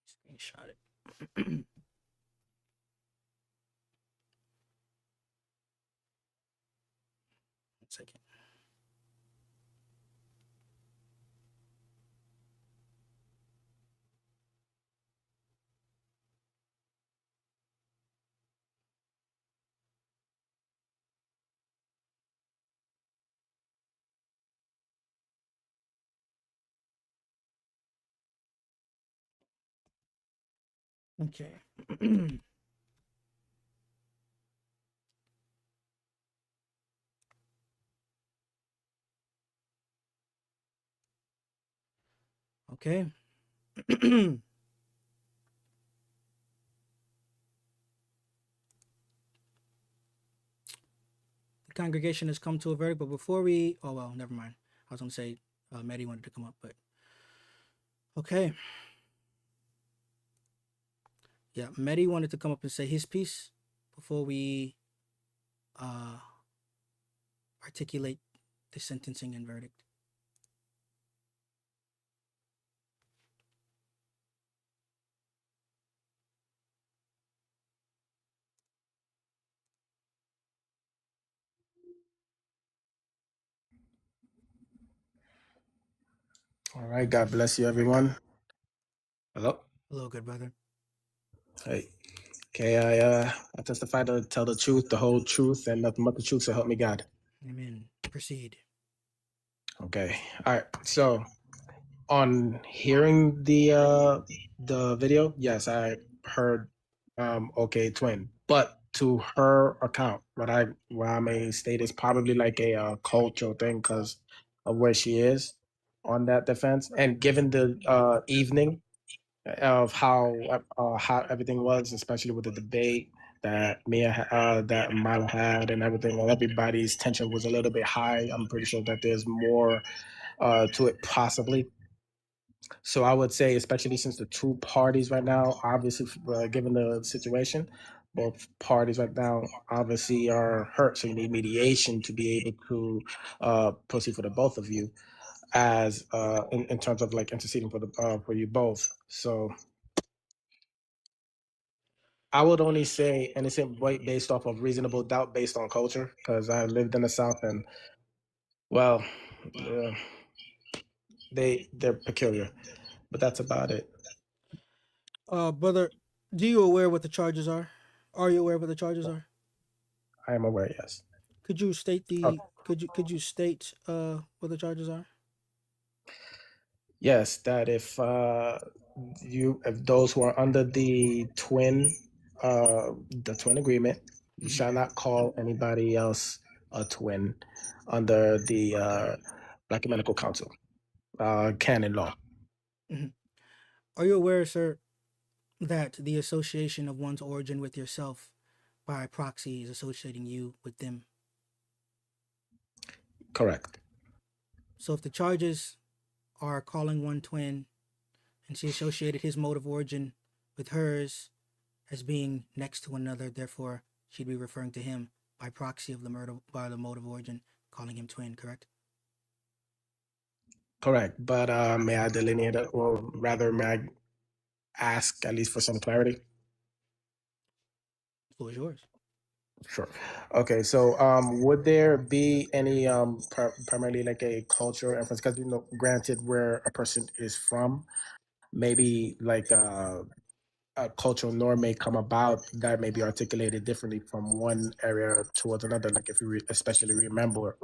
Screenshot it. 1 second. Okay. Okay. The congregation has come to a verdict, but before we... Oh, well, never mind. I was going to say Maddie wanted to come up, but... Okay. Yeah, Mehdi wanted to come up and say his piece before we articulate the sentencing and verdict. All right, God bless you, everyone. Hello? Hello, good brother. Hey. Okay, I testify to tell the truth, the whole truth, and nothing but the truth, so help me God. Amen. Proceed. Okay. All right. So on hearing the video, yes, I heard okay twin. But to her account, what I may state is probably like a cultural thing because of where she is on that defense. And given the evening of how everything was, especially with the debate, that that Mala had and everything, while everybody's tension was a little bit high, I'm pretty sure that there's more to it possibly. So I would say, especially since the two parties right now, obviously, given the situation, both parties right now obviously are hurt. So you need mediation to be able to proceed for the both of you, as in terms of like interceding for you both. So I would only say innocent based off of reasonable doubt based on culture, because I lived in the South and, well, they're peculiar, but that's about it. Brother, do you aware what the charges are? Are you aware what the charges are? I am aware, yes. Could you state the could you state what the charges are? Yes, that if those who are under the twin agreement, you shall not call anybody else a twin under the Black Medical Council canon law. Mm-hmm. Are you aware, sir, that the association of one's origin with yourself by proxy is associating you with them? Correct. So if the charges are calling one twin and she associated his mode of origin with hers as being next to one another, therefore she'd be referring to him by proxy of the mode of origin, calling him twin, correct? Correct. But may I delineate it, or rather, may I ask at least for some clarity? The floor is yours. Sure. Okay. So, would there be any primarily like a cultural influence? Because granted, where a person is from, maybe like a cultural norm may come about that may be articulated differently from one area towards another. Like if you especially remember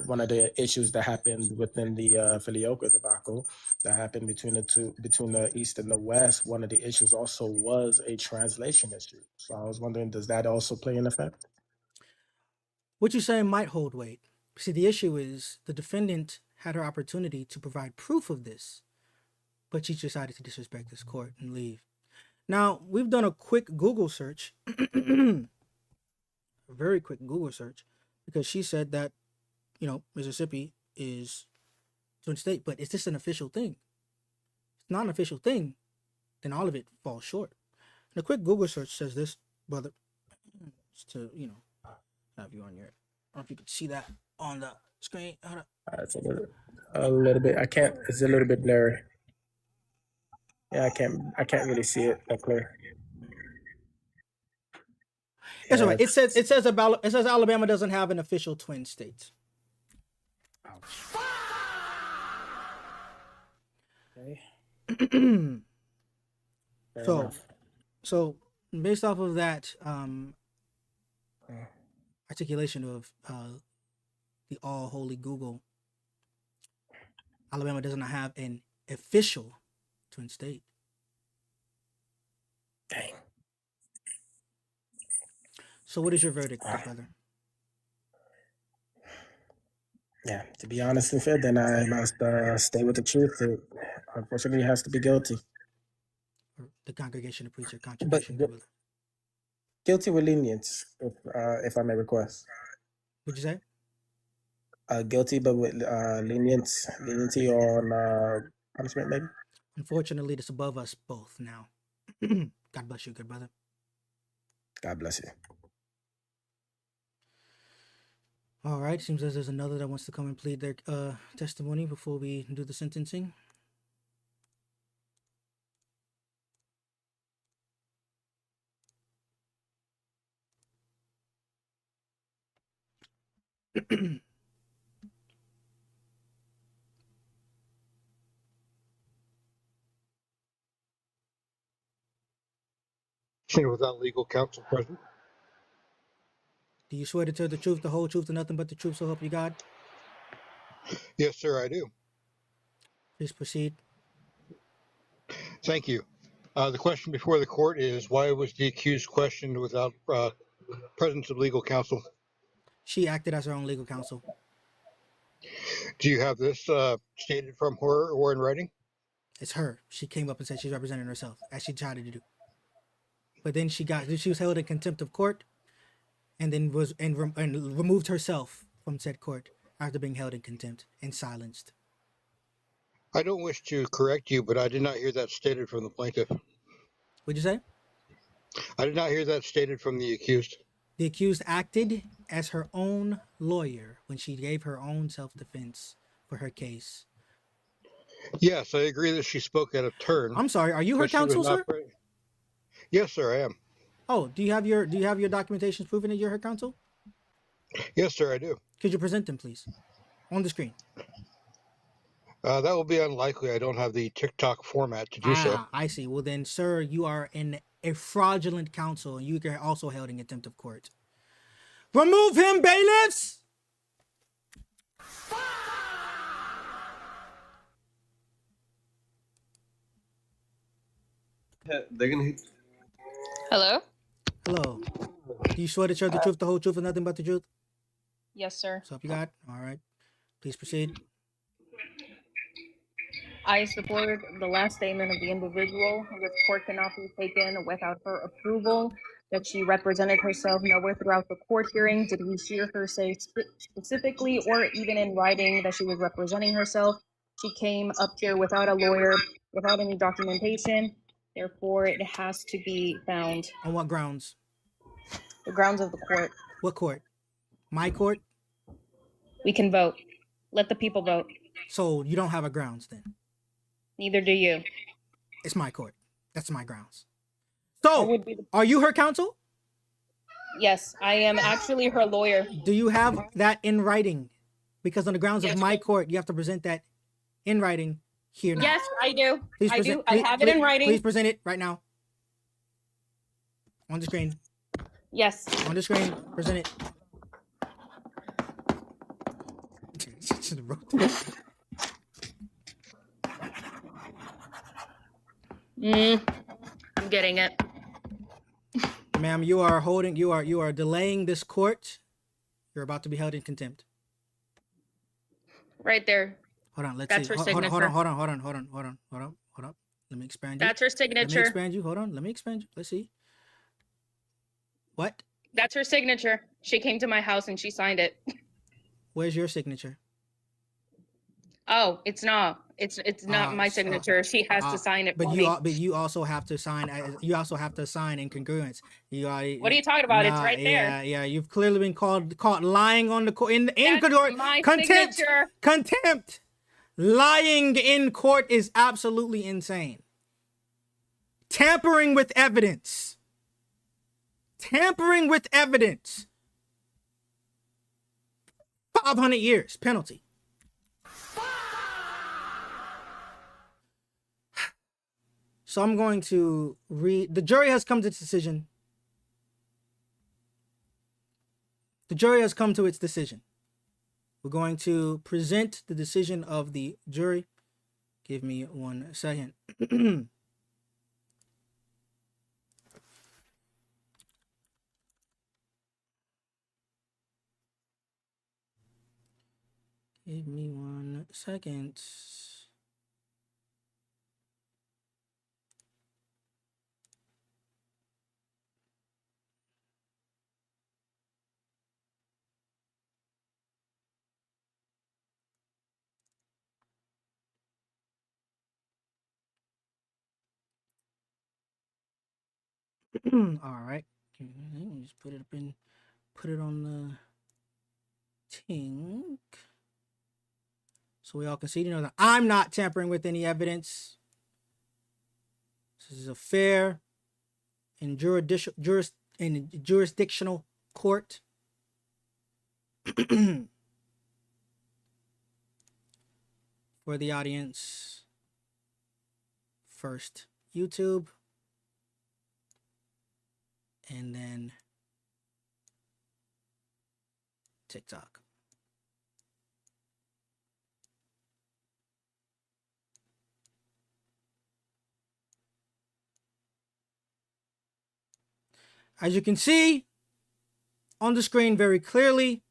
one of the issues that happened within the Filioque debacle that happened between the East and the West. One of the issues also was a translation issue. So I was wondering, does that also play an effect? What you're saying might hold weight. See, the issue is the defendant had her opportunity to provide proof of this, but she decided to disrespect this court and leave. Now, we've done a quick Google search, a very quick Google search, because she said that, Mississippi is twin state, but is this an official thing? If it's not an official thing, then all of it falls short. And a quick Google search says this, brother, just to, have you on your, I don't know if you can see that on the screen. Hold up. It's a little bit. I can't. It's a little bit blurry. Yeah, I can't really see it that clear. It's all right. It says Alabama doesn't have an official twin state. Okay. So based off of that articulation of the all holy Google, Alabama does not have an official twin state. Dang. So what is your verdict, brother? Yeah, to be honest and fair, then I must stay with the truth. It unfortunately has to be guilty. The congregation of preacher contribution. But guilty with lenience, if I may request. What'd you say? Guilty, but with leniency on punishment, maybe. Unfortunately, it's above us both now. God bless you, good brother. God bless you. All right, seems as there's another that wants to come and plead their testimony before we do the sentencing. Without legal counsel present. Do you swear to tell the truth, the whole truth, and nothing but the truth, so help you God? Yes, sir, I do. Please proceed. Thank you. The question before the court is, why was the accused questioned without presence of legal counsel? She acted as her own legal counsel. Do you have this stated from her or in writing? It's her. She came up and said she's representing herself, as she tried to do. but then she was held in contempt of court, and then removed herself from said court after being held in contempt and silenced. I don't wish to correct you, but I did not hear that stated from the plaintiff. What'd you say? I did not hear that stated from the accused. The accused acted as her own lawyer when she gave her own self-defense for her case. Yes, I agree that she spoke out of turn. I'm sorry, are you her counsel, sir? Yes, sir, I am. Oh, do you have your documentation proving that you're her counsel? Yes, sir, I do. Could you present them, please, on the screen? That will be unlikely. I don't have the TikTok format to do so. I see. Well then, sir, you are a fraudulent counsel, and you are also held in contempt of court. Remove him, bailiffs! They're gonna hit. Hello? Hello. Do you swear to tell the truth, the whole truth, and nothing but the truth? Yes, sir. What's up, you got? All right. Please proceed. I support the last statement of the individual. This court cannot be taken without her approval, that she represented herself nowhere throughout the court hearing did we hear her say specifically or even in writing that she was representing herself. She came up here without a lawyer, without any documentation. Therefore, it has to be found. On what grounds? The grounds of the court. What court? My court? We can vote. Let the people vote. So you don't have a grounds then? Neither do you. It's my court. That's my grounds. So, are you her counsel? Yes, I am actually her lawyer. Do you have that in writing? Because on the grounds of my court, you have to present that in writing here now. Yes, I do. Please I present, do. I have it in writing. Please present it right now. On the screen. Yes. On the screen. Present it. I'm getting it. Ma'am, you are delaying this court. You're about to be held in contempt. Right there. Hold on, let's That's see. her Hold signature. on. Let me expand you. That's her signature. Let me expand you. Hold on. Let me expand you. Let's see. What? That's her signature. She came to my house and she signed it. Where's your signature? Oh, it's not. It's not my signature. She has to sign it. But for you me. but you also have to sign. You also have to sign in congruence. What are you talking about? It's right there. Yeah. You've clearly been caught lying on the court in That's court. my Contempt. signature. Contempt. Lying in court is absolutely insane. Tampering with evidence. Tampering with evidence. 500 years penalty. So I'm going to read. The jury has come to its decision. The jury has come to its decision. We're going to present the decision of the jury. Give me 1 second. Give me 1 second. All right. Just put it on the ting. So we all can see, that I'm not tampering with any evidence. This is a fair and jurisdictional court. For the audience, first YouTube, and then TikTok. As you can see on the screen very clearly,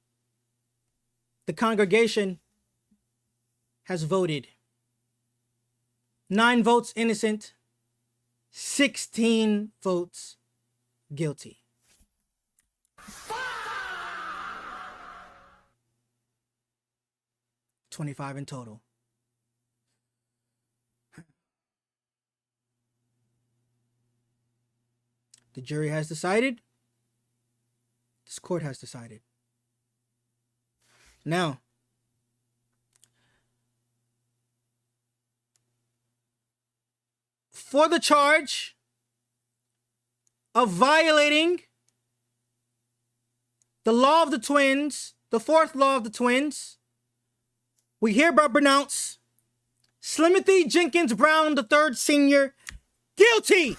the congregation has voted. 9 votes innocent, 16 votes guilty. $25 in total. The jury has decided. This court has decided. Now, for the charge of violating the law of the twins, the fourth law of the twins, we hereby pronounce Slimothy Jenkins Brown III Sr. guilty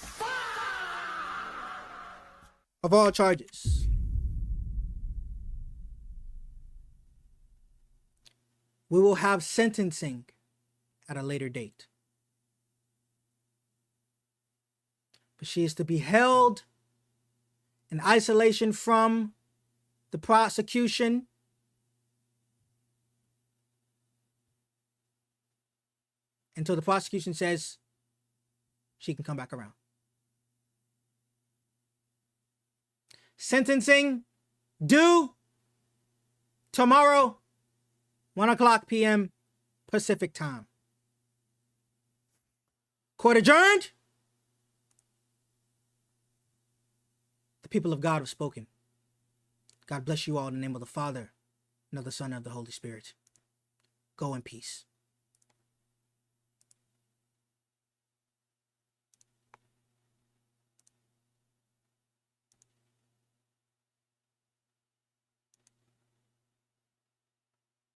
of all charges. We will have sentencing at a later date. But she is to be held in isolation from the prosecution until the prosecution says she can come back around. Sentencing due tomorrow, 1:00 p.m. Pacific time. Court adjourned. The people of God have spoken. God bless you all in the name of the Father, and of the Son, and of the Holy Spirit. Go in peace.